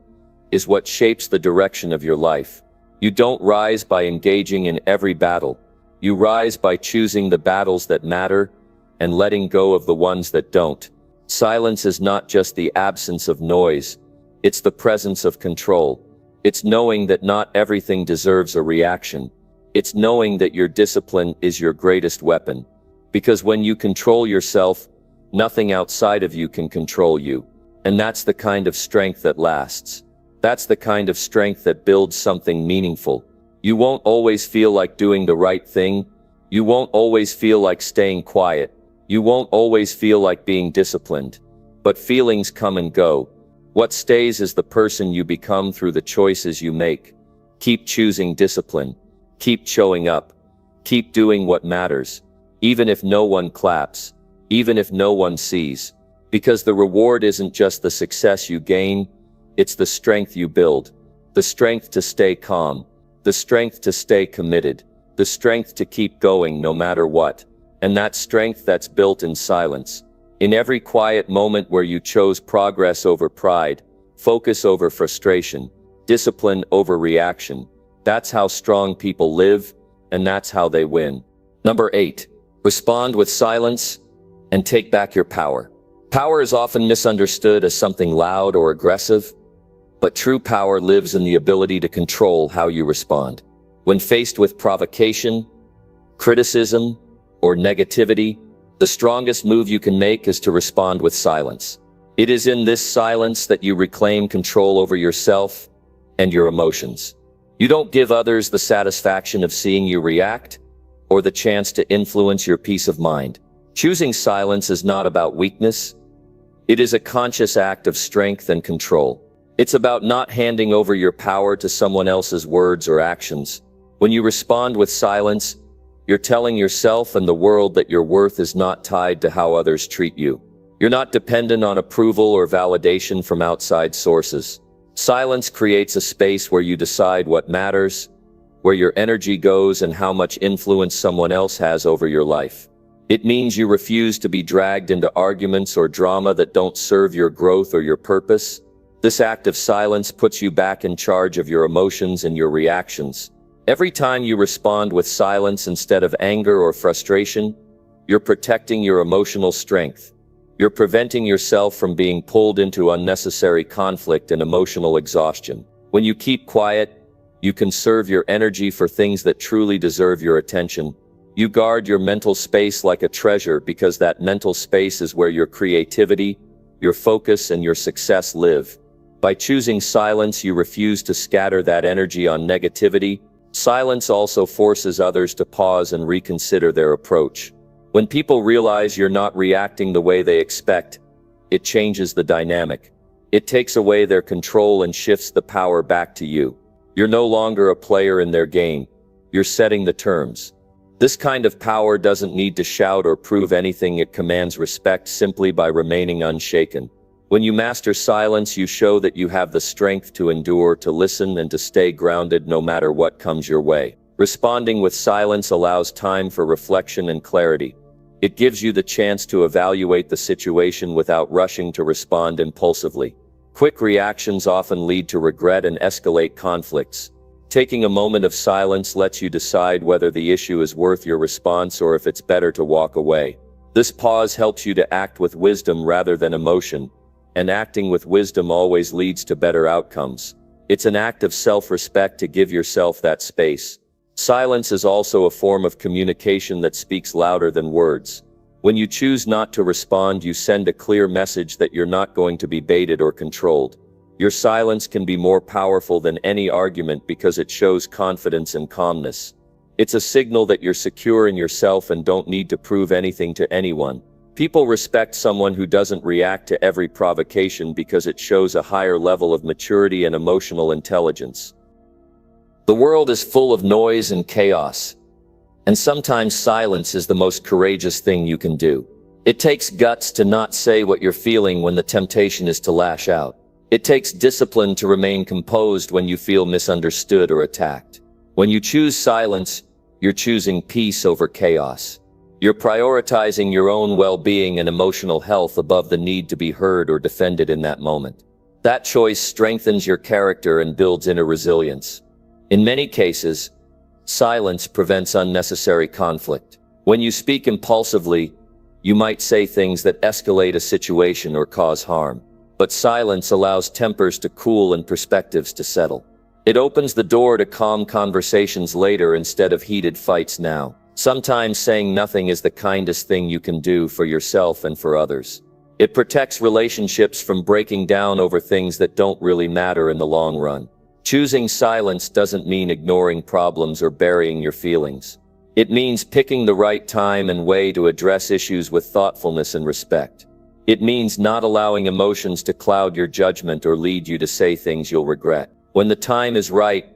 is what shapes the direction of your life. You don't rise by engaging in every battle. You rise by choosing the battles that matter and letting go of the ones that don't. Silence is not just the absence of noise. It's the presence of control. It's knowing that not everything deserves a reaction. It's knowing that your discipline is your greatest weapon. Because when you control yourself, nothing outside of you can control you. And that's the kind of strength that lasts. That's the kind of strength that builds something meaningful. You won't always feel like doing the right thing. You won't always feel like staying quiet. You won't always feel like being disciplined. But feelings come and go. What stays is the person you become through the choices you make. Keep choosing discipline. Keep showing up. Keep doing what matters. Even if no one claps. Even if no one sees. Because the reward isn't just the success you gain, it's the strength you build. The strength to stay calm. The strength to stay committed. The strength to keep going no matter what. And that strength that's built in silence. In every quiet moment where you chose progress over pride, focus over frustration, discipline over reaction. That's how strong people live, and that's how they win. Number 8. Respond with silence and take back your power. Power is often misunderstood as something loud or aggressive, but true power lives in the ability to control how you respond. When faced with provocation, criticism, or negativity, the strongest move you can make is to respond with silence. It is in this silence that you reclaim control over yourself and your emotions. You don't give others the satisfaction of seeing you react or the chance to influence your peace of mind. Choosing silence is not about weakness. It is a conscious act of strength and control. It's about not handing over your power to someone else's words or actions. When you respond with silence, you're telling yourself and the world that your worth is not tied to how others treat you. You're not dependent on approval or validation from outside sources. Silence creates a space where you decide what matters, where your energy goes, and how much influence someone else has over your life. It means you refuse to be dragged into arguments or drama that don't serve your growth or your purpose. This act of silence puts you back in charge of your emotions and your reactions. Every time you respond with silence instead of anger or frustration, you're protecting your emotional strength. You're preventing yourself from being pulled into unnecessary conflict and emotional exhaustion. When you keep quiet, you conserve your energy for things that truly deserve your attention. You guard your mental space like a treasure because that mental space is where your creativity, your focus, and your success live. By choosing silence, you refuse to scatter that energy on negativity. Silence also forces others to pause and reconsider their approach. When people realize you're not reacting the way they expect, it changes the dynamic. It takes away their control and shifts the power back to you. You're no longer a player in their game. You're setting the terms. This kind of power doesn't need to shout or prove anything. It commands respect simply by remaining unshaken. When you master silence, you show that you have the strength to endure, to listen, and to stay grounded no matter what comes your way. Responding with silence allows time for reflection and clarity. It gives you the chance to evaluate the situation without rushing to respond impulsively. Quick reactions often lead to regret and escalate conflicts. Taking a moment of silence lets you decide whether the issue is worth your response or if it's better to walk away. This pause helps you to act with wisdom rather than emotion, and acting with wisdom always leads to better outcomes. It's an act of self-respect to give yourself that space. Silence is also a form of communication that speaks louder than words. When you choose not to respond, you send a clear message that you're not going to be baited or controlled. Your silence can be more powerful than any argument because it shows confidence and calmness. It's a signal that you're secure in yourself and don't need to prove anything to anyone. People respect someone who doesn't react to every provocation because it shows a higher level of maturity and emotional intelligence. The world is full of noise and chaos, and sometimes silence is the most courageous thing you can do. It takes guts to not say what you're feeling when the temptation is to lash out. It takes discipline to remain composed when you feel misunderstood or attacked. When you choose silence, you're choosing peace over chaos. You're prioritizing your own well-being and emotional health above the need to be heard or defended in that moment. That choice strengthens your character and builds inner resilience. In many cases, silence prevents unnecessary conflict. When you speak impulsively, you might say things that escalate a situation or cause harm. But silence allows tempers to cool and perspectives to settle. It opens the door to calm conversations later instead of heated fights now. Sometimes saying nothing is the kindest thing you can do for yourself and for others. It protects relationships from breaking down over things that don't really matter in the long run. Choosing silence doesn't mean ignoring problems or burying your feelings. It means picking the right time and way to address issues with thoughtfulness and respect. It means not allowing emotions to cloud your judgment or lead you to say things you'll regret. When the time is right,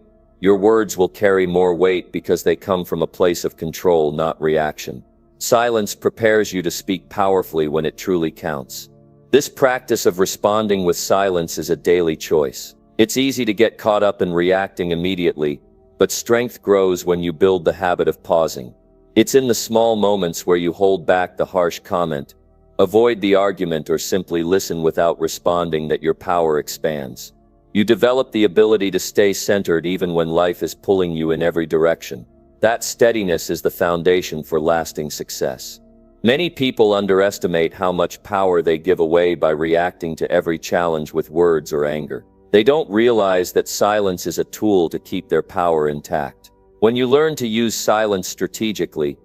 your words will carry more weight because they come from a place of control, not reaction. Silence prepares you to speak powerfully when it truly counts. This practice of responding with silence is a daily choice. It's easy to get caught up in reacting immediately, but strength grows when you build the habit of pausing. It's in the small moments where you hold back the harsh comment, avoid the argument, or simply listen without responding that your power expands. You develop the ability to stay centered even when life is pulling you in every direction. That steadiness is the foundation for lasting success. Many people underestimate how much power they give away by reacting to every challenge with words or anger. They don't realize that silence is a tool to keep their power intact. When you learn to use silence strategically,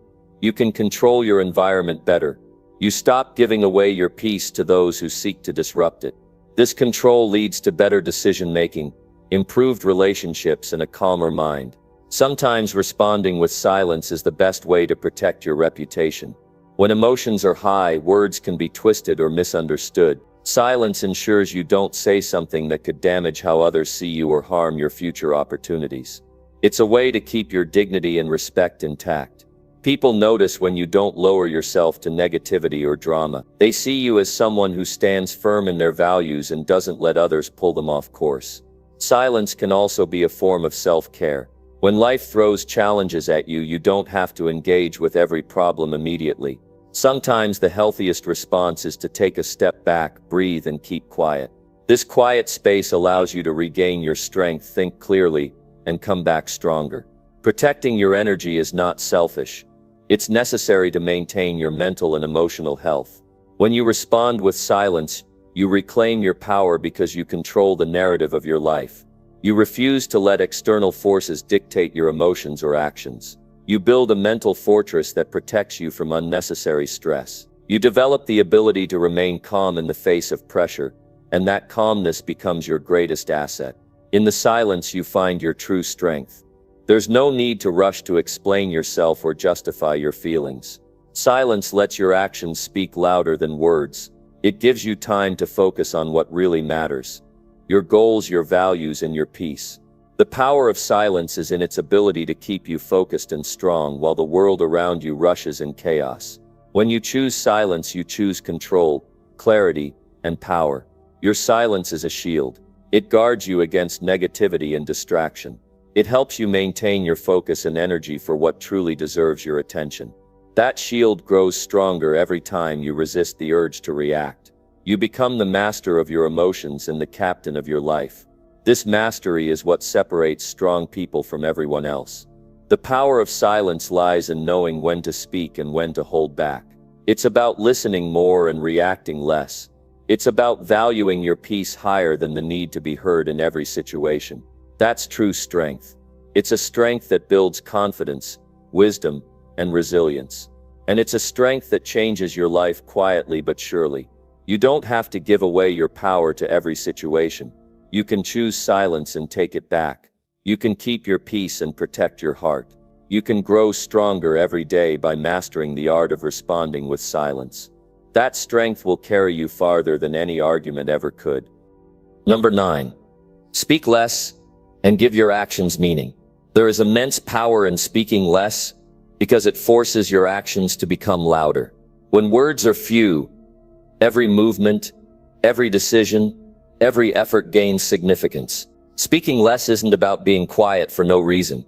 you can control your environment better. You stop giving away your peace to those who seek to disrupt it. This control leads to better decision-making, improved relationships, and a calmer mind. Sometimes responding with silence is the best way to protect your reputation. When emotions are high, words can be twisted or misunderstood. Silence ensures you don't say something that could damage how others see you or harm your future opportunities. It's a way to keep your dignity and respect intact. People notice when you don't lower yourself to negativity or drama. They see you as someone who stands firm in their values and doesn't let others pull them off course. Silence can also be a form of self-care. When life throws challenges at you, you don't have to engage with every problem immediately. Sometimes the healthiest response is to take a step back, breathe, and keep quiet. This quiet space allows you to regain your strength, think clearly, and come back stronger. Protecting your energy is not selfish. It's necessary to maintain your mental and emotional health. When you respond with silence, you reclaim your power because you control the narrative of your life. You refuse to let external forces dictate your emotions or actions. You build a mental fortress that protects you from unnecessary stress. You develop the ability to remain calm in the face of pressure, and that calmness becomes your greatest asset. In the silence, you find your true strength. There's no need to rush to explain yourself or justify your feelings. Silence lets your actions speak louder than words. It gives you time to focus on what really matters: your goals, your values, and your peace. The power of silence is in its ability to keep you focused and strong while the world around you rushes in chaos. When you choose silence, you choose control, clarity, and power. Your silence is a shield. It guards you against negativity and distraction. It helps you maintain your focus and energy for what truly deserves your attention. That shield grows stronger every time you resist the urge to react. You become the master of your emotions and the captain of your life. This mastery is what separates strong people from everyone else. The power of silence lies in knowing when to speak and when to hold back. It's about listening more and reacting less. It's about valuing your peace higher than the need to be heard in every situation. That's true strength. It's a strength that builds confidence, wisdom, and resilience. And it's a strength that changes your life quietly but surely. You don't have to give away your power to every situation. You can choose silence and take it back. You can keep your peace and protect your heart. You can grow stronger every day by mastering the art of responding with silence. That strength will carry you farther than any argument ever could. Number 9. Speak less and give your actions meaning. There is immense power in speaking less because it forces your actions to become louder. When words are few, every movement, every decision, every effort gains significance. Speaking less isn't about being quiet for no reason.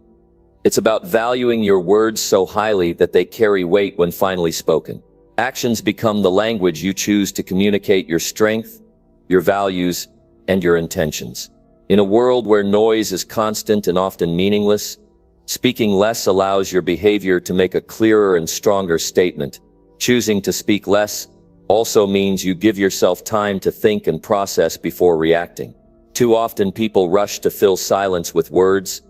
It's about valuing your words so highly that they carry weight when finally spoken. Actions become the language you choose to communicate your strength, your values, and your intentions. In a world where noise is constant and often meaningless, speaking less allows your behavior to make a clearer and stronger statement. Choosing to speak less also means you give yourself time to think and process before reacting. Too often people rush to fill silence with words,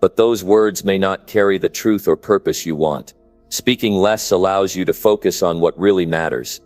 but those words may not carry the truth or purpose you want. Speaking less allows you to focus on what really matters,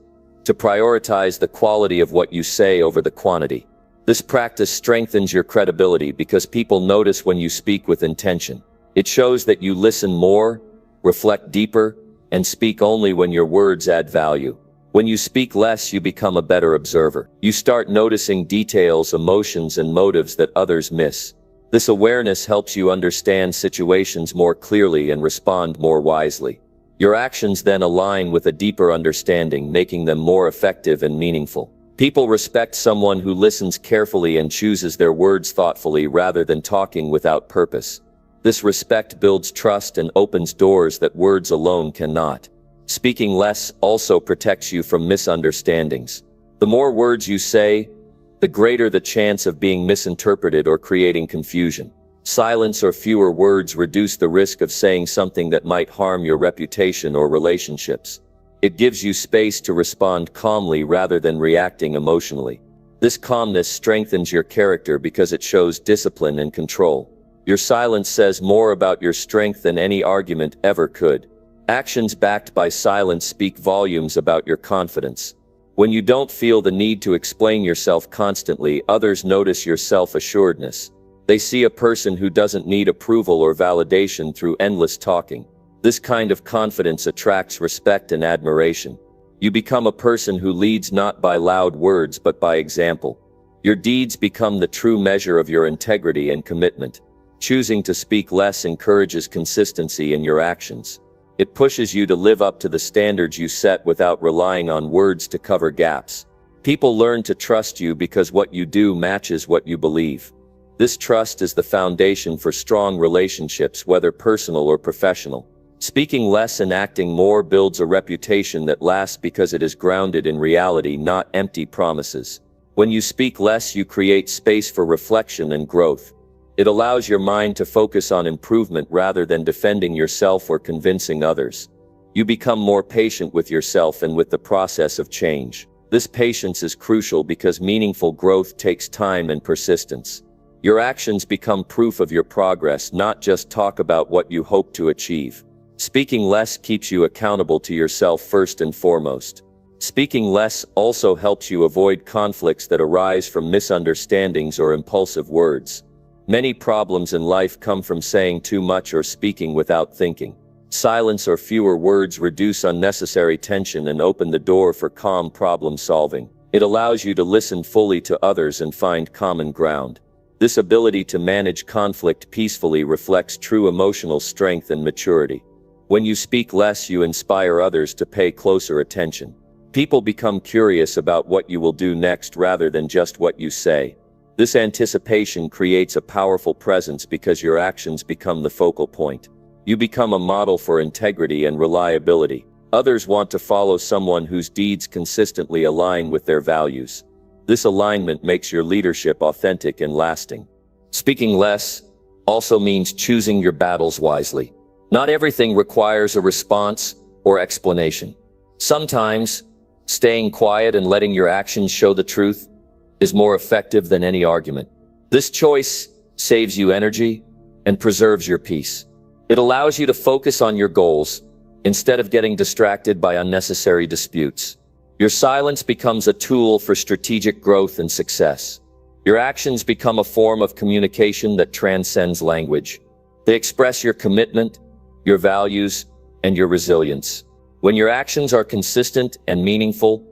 to prioritize the quality of what you say over the quantity. This practice strengthens your credibility because people notice when you speak with intention. It shows that you listen more, reflect deeper, and speak only when your words add value. When you speak less, you become a better observer. You start noticing details, emotions, and motives that others miss. This awareness helps you understand situations more clearly and respond more wisely. Your actions then align with a deeper understanding, making them more effective and meaningful. People respect someone who listens carefully and chooses their words thoughtfully rather than talking without purpose. This respect builds trust and opens doors that words alone cannot. Speaking less also protects you from misunderstandings. The more words you say, the greater the chance of being misinterpreted or creating confusion. Silence or fewer words reduce the risk of saying something that might harm your reputation or relationships. It gives you space to respond calmly rather than reacting emotionally. This calmness strengthens your character because it shows discipline and control. Your silence says more about your strength than any argument ever could. Actions backed by silence speak volumes about your confidence. When you don't feel the need to explain yourself constantly, others notice your self-assuredness. They see a person who doesn't need approval or validation through endless talking. This kind of confidence attracts respect and admiration. You become a person who leads not by loud words but by example. Your deeds become the true measure of your integrity and commitment. Choosing to speak less encourages consistency in your actions. It pushes you to live up to the standards you set without relying on words to cover gaps. People learn to trust you because what you do matches what you believe. This trust is the foundation for strong relationships, whether personal or professional. Speaking less and acting more builds a reputation that lasts because it is grounded in reality, not empty promises. When you speak less, you create space for reflection and growth. It allows your mind to focus on improvement rather than defending yourself or convincing others. You become more patient with yourself and with the process of change. This patience is crucial because meaningful growth takes time and persistence. Your actions become proof of your progress, not just talk about what you hope to achieve. Speaking less keeps you accountable to yourself first and foremost. Speaking less also helps you avoid conflicts that arise from misunderstandings or impulsive words. Many problems in life come from saying too much or speaking without thinking. Silence or fewer words reduce unnecessary tension and open the door for calm problem solving. It allows you to listen fully to others and find common ground. This ability to manage conflict peacefully reflects true emotional strength and maturity. When you speak less, you inspire others to pay closer attention. People become curious about what you will do next rather than just what you say. This anticipation creates a powerful presence because your actions become the focal point. You become a model for integrity and reliability. Others want to follow someone whose deeds consistently align with their values. This alignment makes your leadership authentic and lasting. Speaking less also means choosing your battles wisely. Not everything requires a response or explanation. Sometimes, staying quiet and letting your actions show the truth is more effective than any argument. This choice saves you energy and preserves your peace. It allows you to focus on your goals instead of getting distracted by unnecessary disputes. Your silence becomes a tool for strategic growth and success. Your actions become a form of communication that transcends language. They express your commitment, your values, and your resilience. When your actions are consistent and meaningful,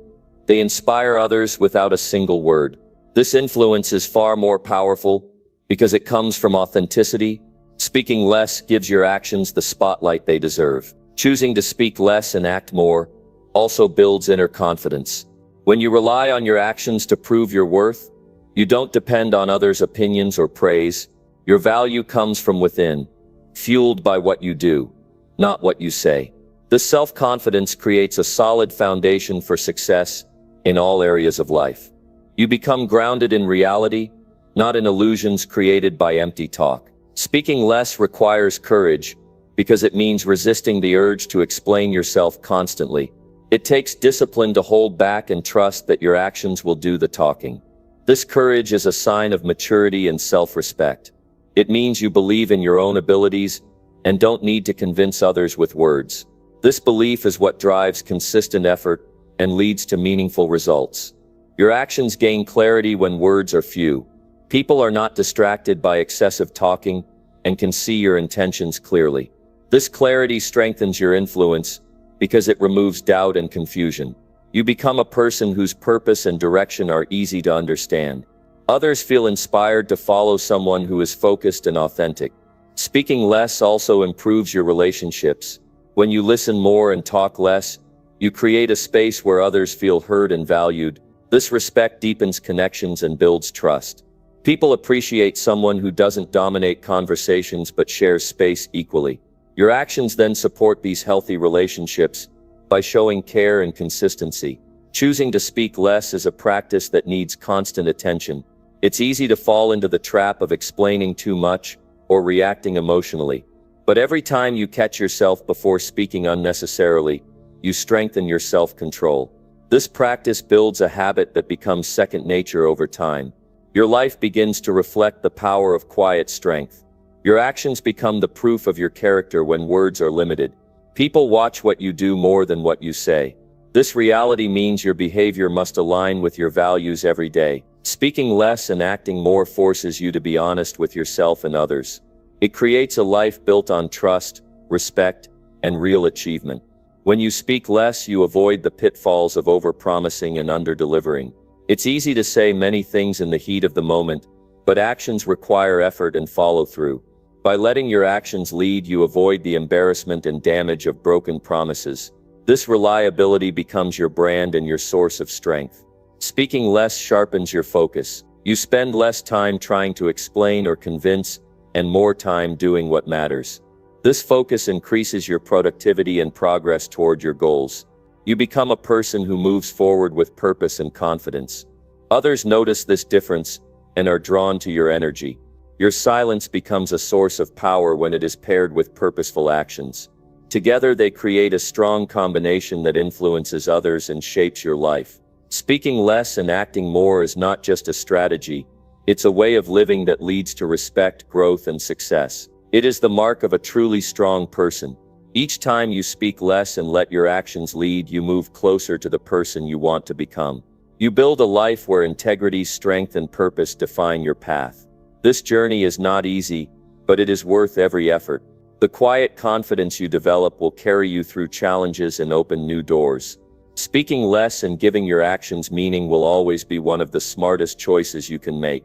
they inspire others without a single word. This influence is far more powerful because it comes from authenticity. Speaking less gives your actions the spotlight they deserve. Choosing to speak less and act more also builds inner confidence. When you rely on your actions to prove your worth, you don't depend on others' opinions or praise. Your value comes from within, fueled by what you do, not what you say. This self-confidence creates a solid foundation for success in all areas of life. You become grounded in reality, not in illusions created by empty talk. Speaking less requires courage because it means resisting the urge to explain yourself constantly. It takes discipline to hold back and trust that your actions will do the talking. This courage is a sign of maturity and self-respect. It means you believe in your own abilities and don't need to convince others with words. This belief is what drives consistent effort and leads to meaningful results. Your actions gain clarity when words are few. People are not distracted by excessive talking and can see your intentions clearly. This clarity strengthens your influence because it removes doubt and confusion. You become a person whose purpose and direction are easy to understand. Others feel inspired to follow someone who is focused and authentic. Speaking less also improves your relationships. When you listen more and talk less, you create a space where others feel heard and valued. This respect deepens connections and builds trust. People appreciate someone who doesn't dominate conversations but shares space equally. Your actions then support these healthy relationships by showing care and consistency. Choosing to speak less is a practice that needs constant attention. It's easy to fall into the trap of explaining too much or reacting emotionally. But every time you catch yourself before speaking unnecessarily, you strengthen your self-control. This practice builds a habit that becomes second nature over time. Your life begins to reflect the power of quiet strength. Your actions become the proof of your character when words are limited. People watch what you do more than what you say. This reality means your behavior must align with your values every day. Speaking less and acting more forces you to be honest with yourself and others. It creates a life built on trust, respect, and real achievement. When you speak less, you avoid the pitfalls of overpromising and underdelivering. It's easy to say many things in the heat of the moment, but actions require effort and follow-through. By letting your actions lead, you avoid the embarrassment and damage of broken promises. This reliability becomes your brand and your source of strength. Speaking less sharpens your focus. You spend less time trying to explain or convince, and more time doing what matters. This focus increases your productivity and progress toward your goals. You become a person who moves forward with purpose and confidence. Others notice this difference and are drawn to your energy. Your silence becomes a source of power when it is paired with purposeful actions. Together they create a strong combination that influences others and shapes your life. Speaking less and acting more is not just a strategy, it's a way of living that leads to respect, growth, and success. It is the mark of a truly strong person. Each time you speak less and let your actions lead, you move closer to the person you want to become. You build a life where integrity, strength, and purpose define your path. This journey is not easy, but it is worth every effort. The quiet confidence you develop will carry you through challenges and open new doors. Speaking less and giving your actions meaning will always be one of the smartest choices you can make.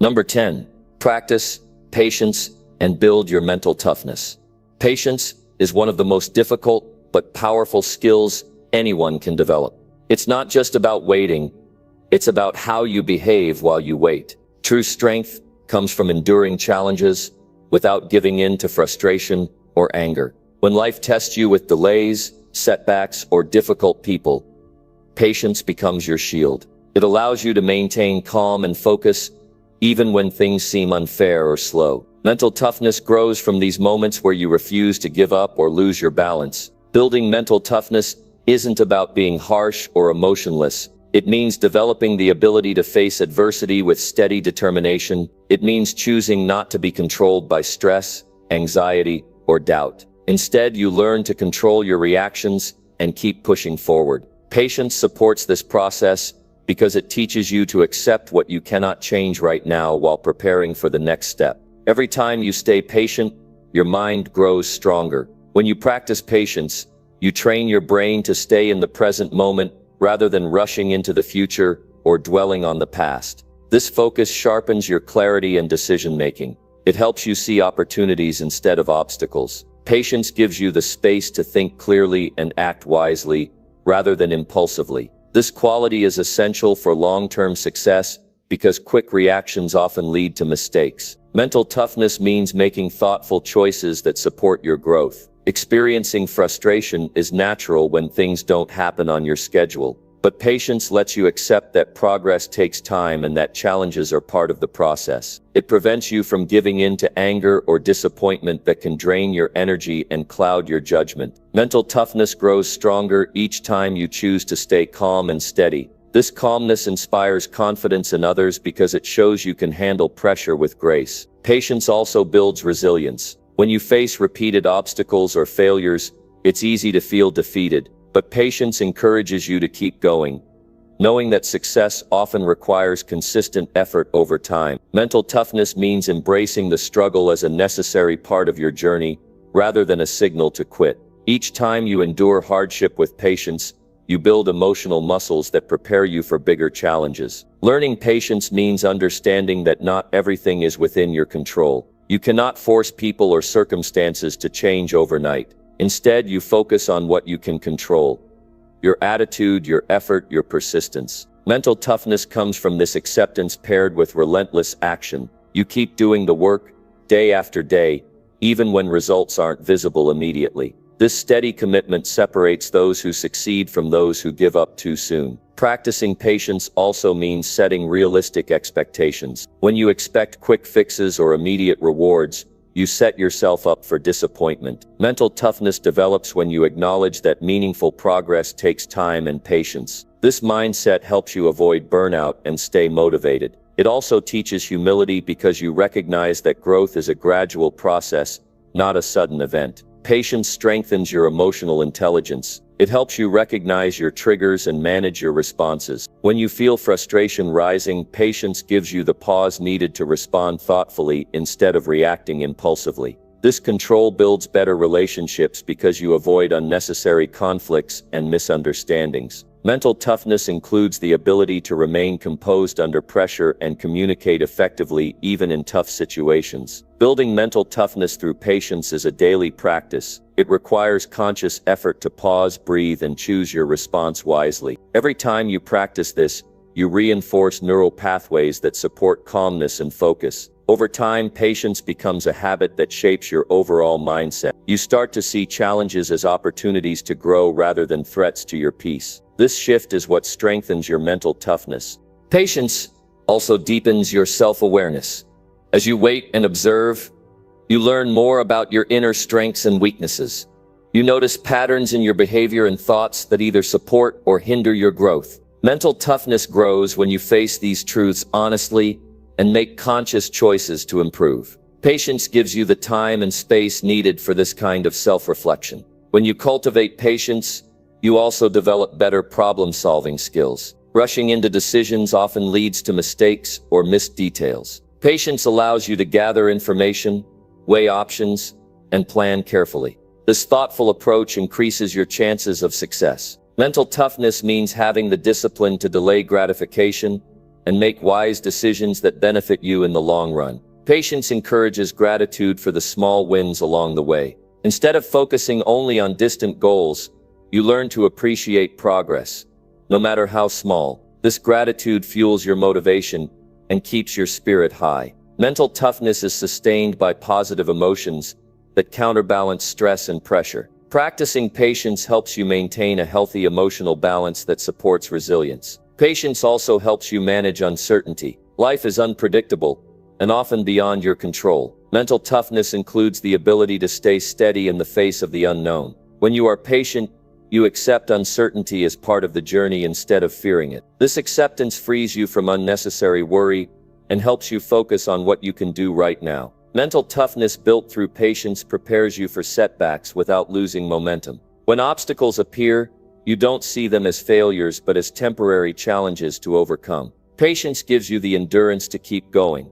Number 10. Practice patience and build your mental toughness. Patience is one of the most difficult but powerful skills anyone can develop. It's not just about waiting, it's about how you behave while you wait. True strength comes from enduring challenges without giving in to frustration or anger. When life tests you with delays, setbacks, or difficult people, patience becomes your shield. It allows you to maintain calm and focus even when things seem unfair or slow. Mental toughness grows from these moments where you refuse to give up or lose your balance. Building mental toughness isn't about being harsh or emotionless. It means developing the ability to face adversity with steady determination. It means choosing not to be controlled by stress, anxiety, or doubt. Instead, you learn to control your reactions and keep pushing forward. Patience supports this process because it teaches you to accept what you cannot change right now while preparing for the next step. Every time you stay patient, your mind grows stronger. When you practice patience, you train your brain to stay in the present moment rather than rushing into the future or dwelling on the past. This focus sharpens your clarity and decision-making. It helps you see opportunities instead of obstacles. Patience gives you the space to think clearly and act wisely rather than impulsively. This quality is essential for long-term success because quick reactions often lead to mistakes. Mental toughness means making thoughtful choices that support your growth. Experiencing frustration is natural when things don't happen on your schedule, but patience lets you accept that progress takes time and that challenges are part of the process. It prevents you from giving in to anger or disappointment that can drain your energy and cloud your judgment. Mental toughness grows stronger each time you choose to stay calm and steady. This calmness inspires confidence in others because it shows you can handle pressure with grace. Patience also builds resilience. When you face repeated obstacles or failures, it's easy to feel defeated, but patience encourages you to keep going, knowing that success often requires consistent effort over time. Mental toughness means embracing the struggle as a necessary part of your journey, rather than a signal to quit. Each time you endure hardship with patience, you build emotional muscles that prepare you for bigger challenges. Learning patience means understanding that not everything is within your control. You cannot force people or circumstances to change overnight. Instead, you focus on what you can control: your attitude, your effort, your persistence. Mental toughness comes from this acceptance paired with relentless action. You keep doing the work, day after day, even when results aren't visible immediately. This steady commitment separates those who succeed from those who give up too soon. Practicing patience also means setting realistic expectations. When you expect quick fixes or immediate rewards, you set yourself up for disappointment. Mental toughness develops when you acknowledge that meaningful progress takes time and patience. This mindset helps you avoid burnout and stay motivated. It also teaches humility because you recognize that growth is a gradual process, not a sudden event. Patience strengthens your emotional intelligence. It helps you recognize your triggers and manage your responses. When you feel frustration rising, patience gives you the pause needed to respond thoughtfully instead of reacting impulsively. This control builds better relationships because you avoid unnecessary conflicts and misunderstandings. Mental toughness includes the ability to remain composed under pressure and communicate effectively even in tough situations. Building mental toughness through patience is a daily practice. It requires conscious effort to pause, breathe, and choose your response wisely. Every time you practice this, you reinforce neural pathways that support calmness and focus. Over time, patience becomes a habit that shapes your overall mindset. You start to see challenges as opportunities to grow rather than threats to your peace. This shift is what strengthens your mental toughness. Patience also deepens your self-awareness. As you wait and observe, you learn more about your inner strengths and weaknesses. You notice patterns in your behavior and thoughts that either support or hinder your growth. Mental toughness grows when you face these truths honestly and make conscious choices to improve. Patience gives you the time and space needed for this kind of self-reflection. When you cultivate patience, you also develop better problem-solving skills. Rushing into decisions often leads to mistakes or missed details. Patience allows you to gather information, weigh options, and plan carefully. This thoughtful approach increases your chances of success. Mental toughness means having the discipline to delay gratification and make wise decisions that benefit you in the long run. Patience encourages gratitude for the small wins along the way. Instead of focusing only on distant goals, you learn to appreciate progress, no matter how small. This gratitude fuels your motivation and keeps your spirit high. Mental toughness is sustained by positive emotions that counterbalance stress and pressure. Practicing patience helps you maintain a healthy emotional balance that supports resilience. Patience also helps you manage uncertainty. Life is unpredictable and often beyond your control. Mental toughness includes the ability to stay steady in the face of the unknown. When you are patient, you accept uncertainty as part of the journey instead of fearing it. This acceptance frees you from unnecessary worry and helps you focus on what you can do right now. Mental toughness built through patience prepares you for setbacks without losing momentum. When obstacles appear, you don't see them as failures but as temporary challenges to overcome. Patience gives you the endurance to keep going,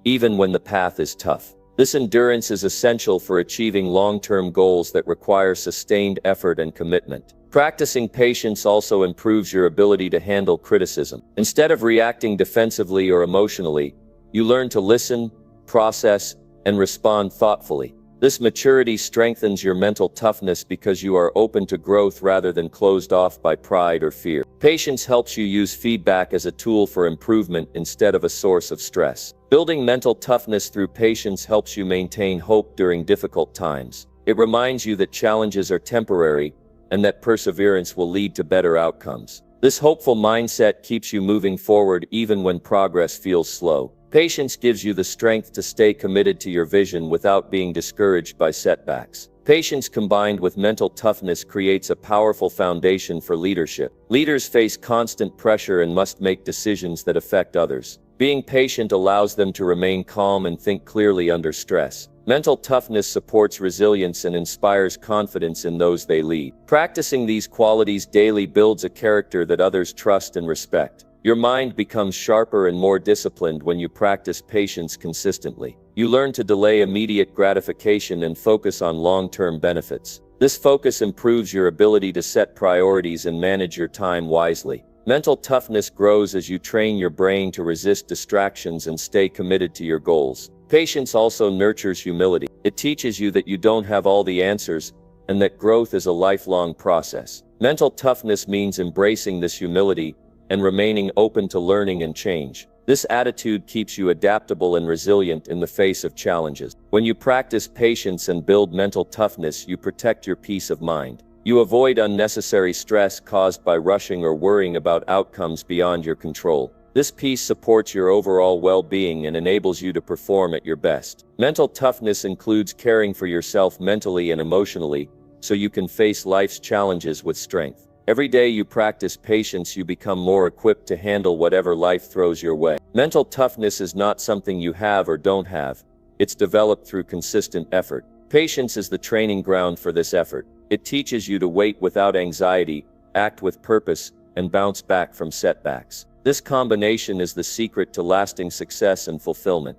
even when the path is tough. This endurance is essential for achieving long-term goals that require sustained effort and commitment. Practicing patience also improves your ability to handle criticism. Instead of reacting defensively or emotionally, you learn to listen, process, and respond thoughtfully. This maturity strengthens your mental toughness because you are open to growth rather than closed off by pride or fear. Patience helps you use feedback as a tool for improvement instead of a source of stress. Building mental toughness through patience helps you maintain hope during difficult times. It reminds you that challenges are temporary and that perseverance will lead to better outcomes. This hopeful mindset keeps you moving forward even when progress feels slow. Patience gives you the strength to stay committed to your vision without being discouraged by setbacks. Patience combined with mental toughness creates a powerful foundation for leadership. Leaders face constant pressure and must make decisions that affect others. Being patient allows them to remain calm and think clearly under stress. Mental toughness supports resilience and inspires confidence in those they lead. Practicing these qualities daily builds a character that others trust and respect. Your mind becomes sharper and more disciplined when you practice patience consistently. You learn to delay immediate gratification and focus on long-term benefits. This focus improves your ability to set priorities and manage your time wisely. Mental toughness grows as you train your brain to resist distractions and stay committed to your goals. Patience also nurtures humility. It teaches you that you don't have all the answers and that growth is a lifelong process. Mental toughness means embracing this humility and remaining open to learning and change. This attitude keeps you adaptable and resilient in the face of challenges. When you practice patience and build mental toughness, you protect your peace of mind. You avoid unnecessary stress caused by rushing or worrying about outcomes beyond your control. This peace supports your overall well-being and enables you to perform at your best. Mental toughness includes caring for yourself mentally and emotionally, so you can face life's challenges with strength. Every day you practice patience, you become more equipped to handle whatever life throws your way. Mental toughness is not something you have or don't have. It's developed through consistent effort. Patience is the training ground for this effort. It teaches you to wait without anxiety, act with purpose, and bounce back from setbacks. This combination is the secret to lasting success and fulfillment.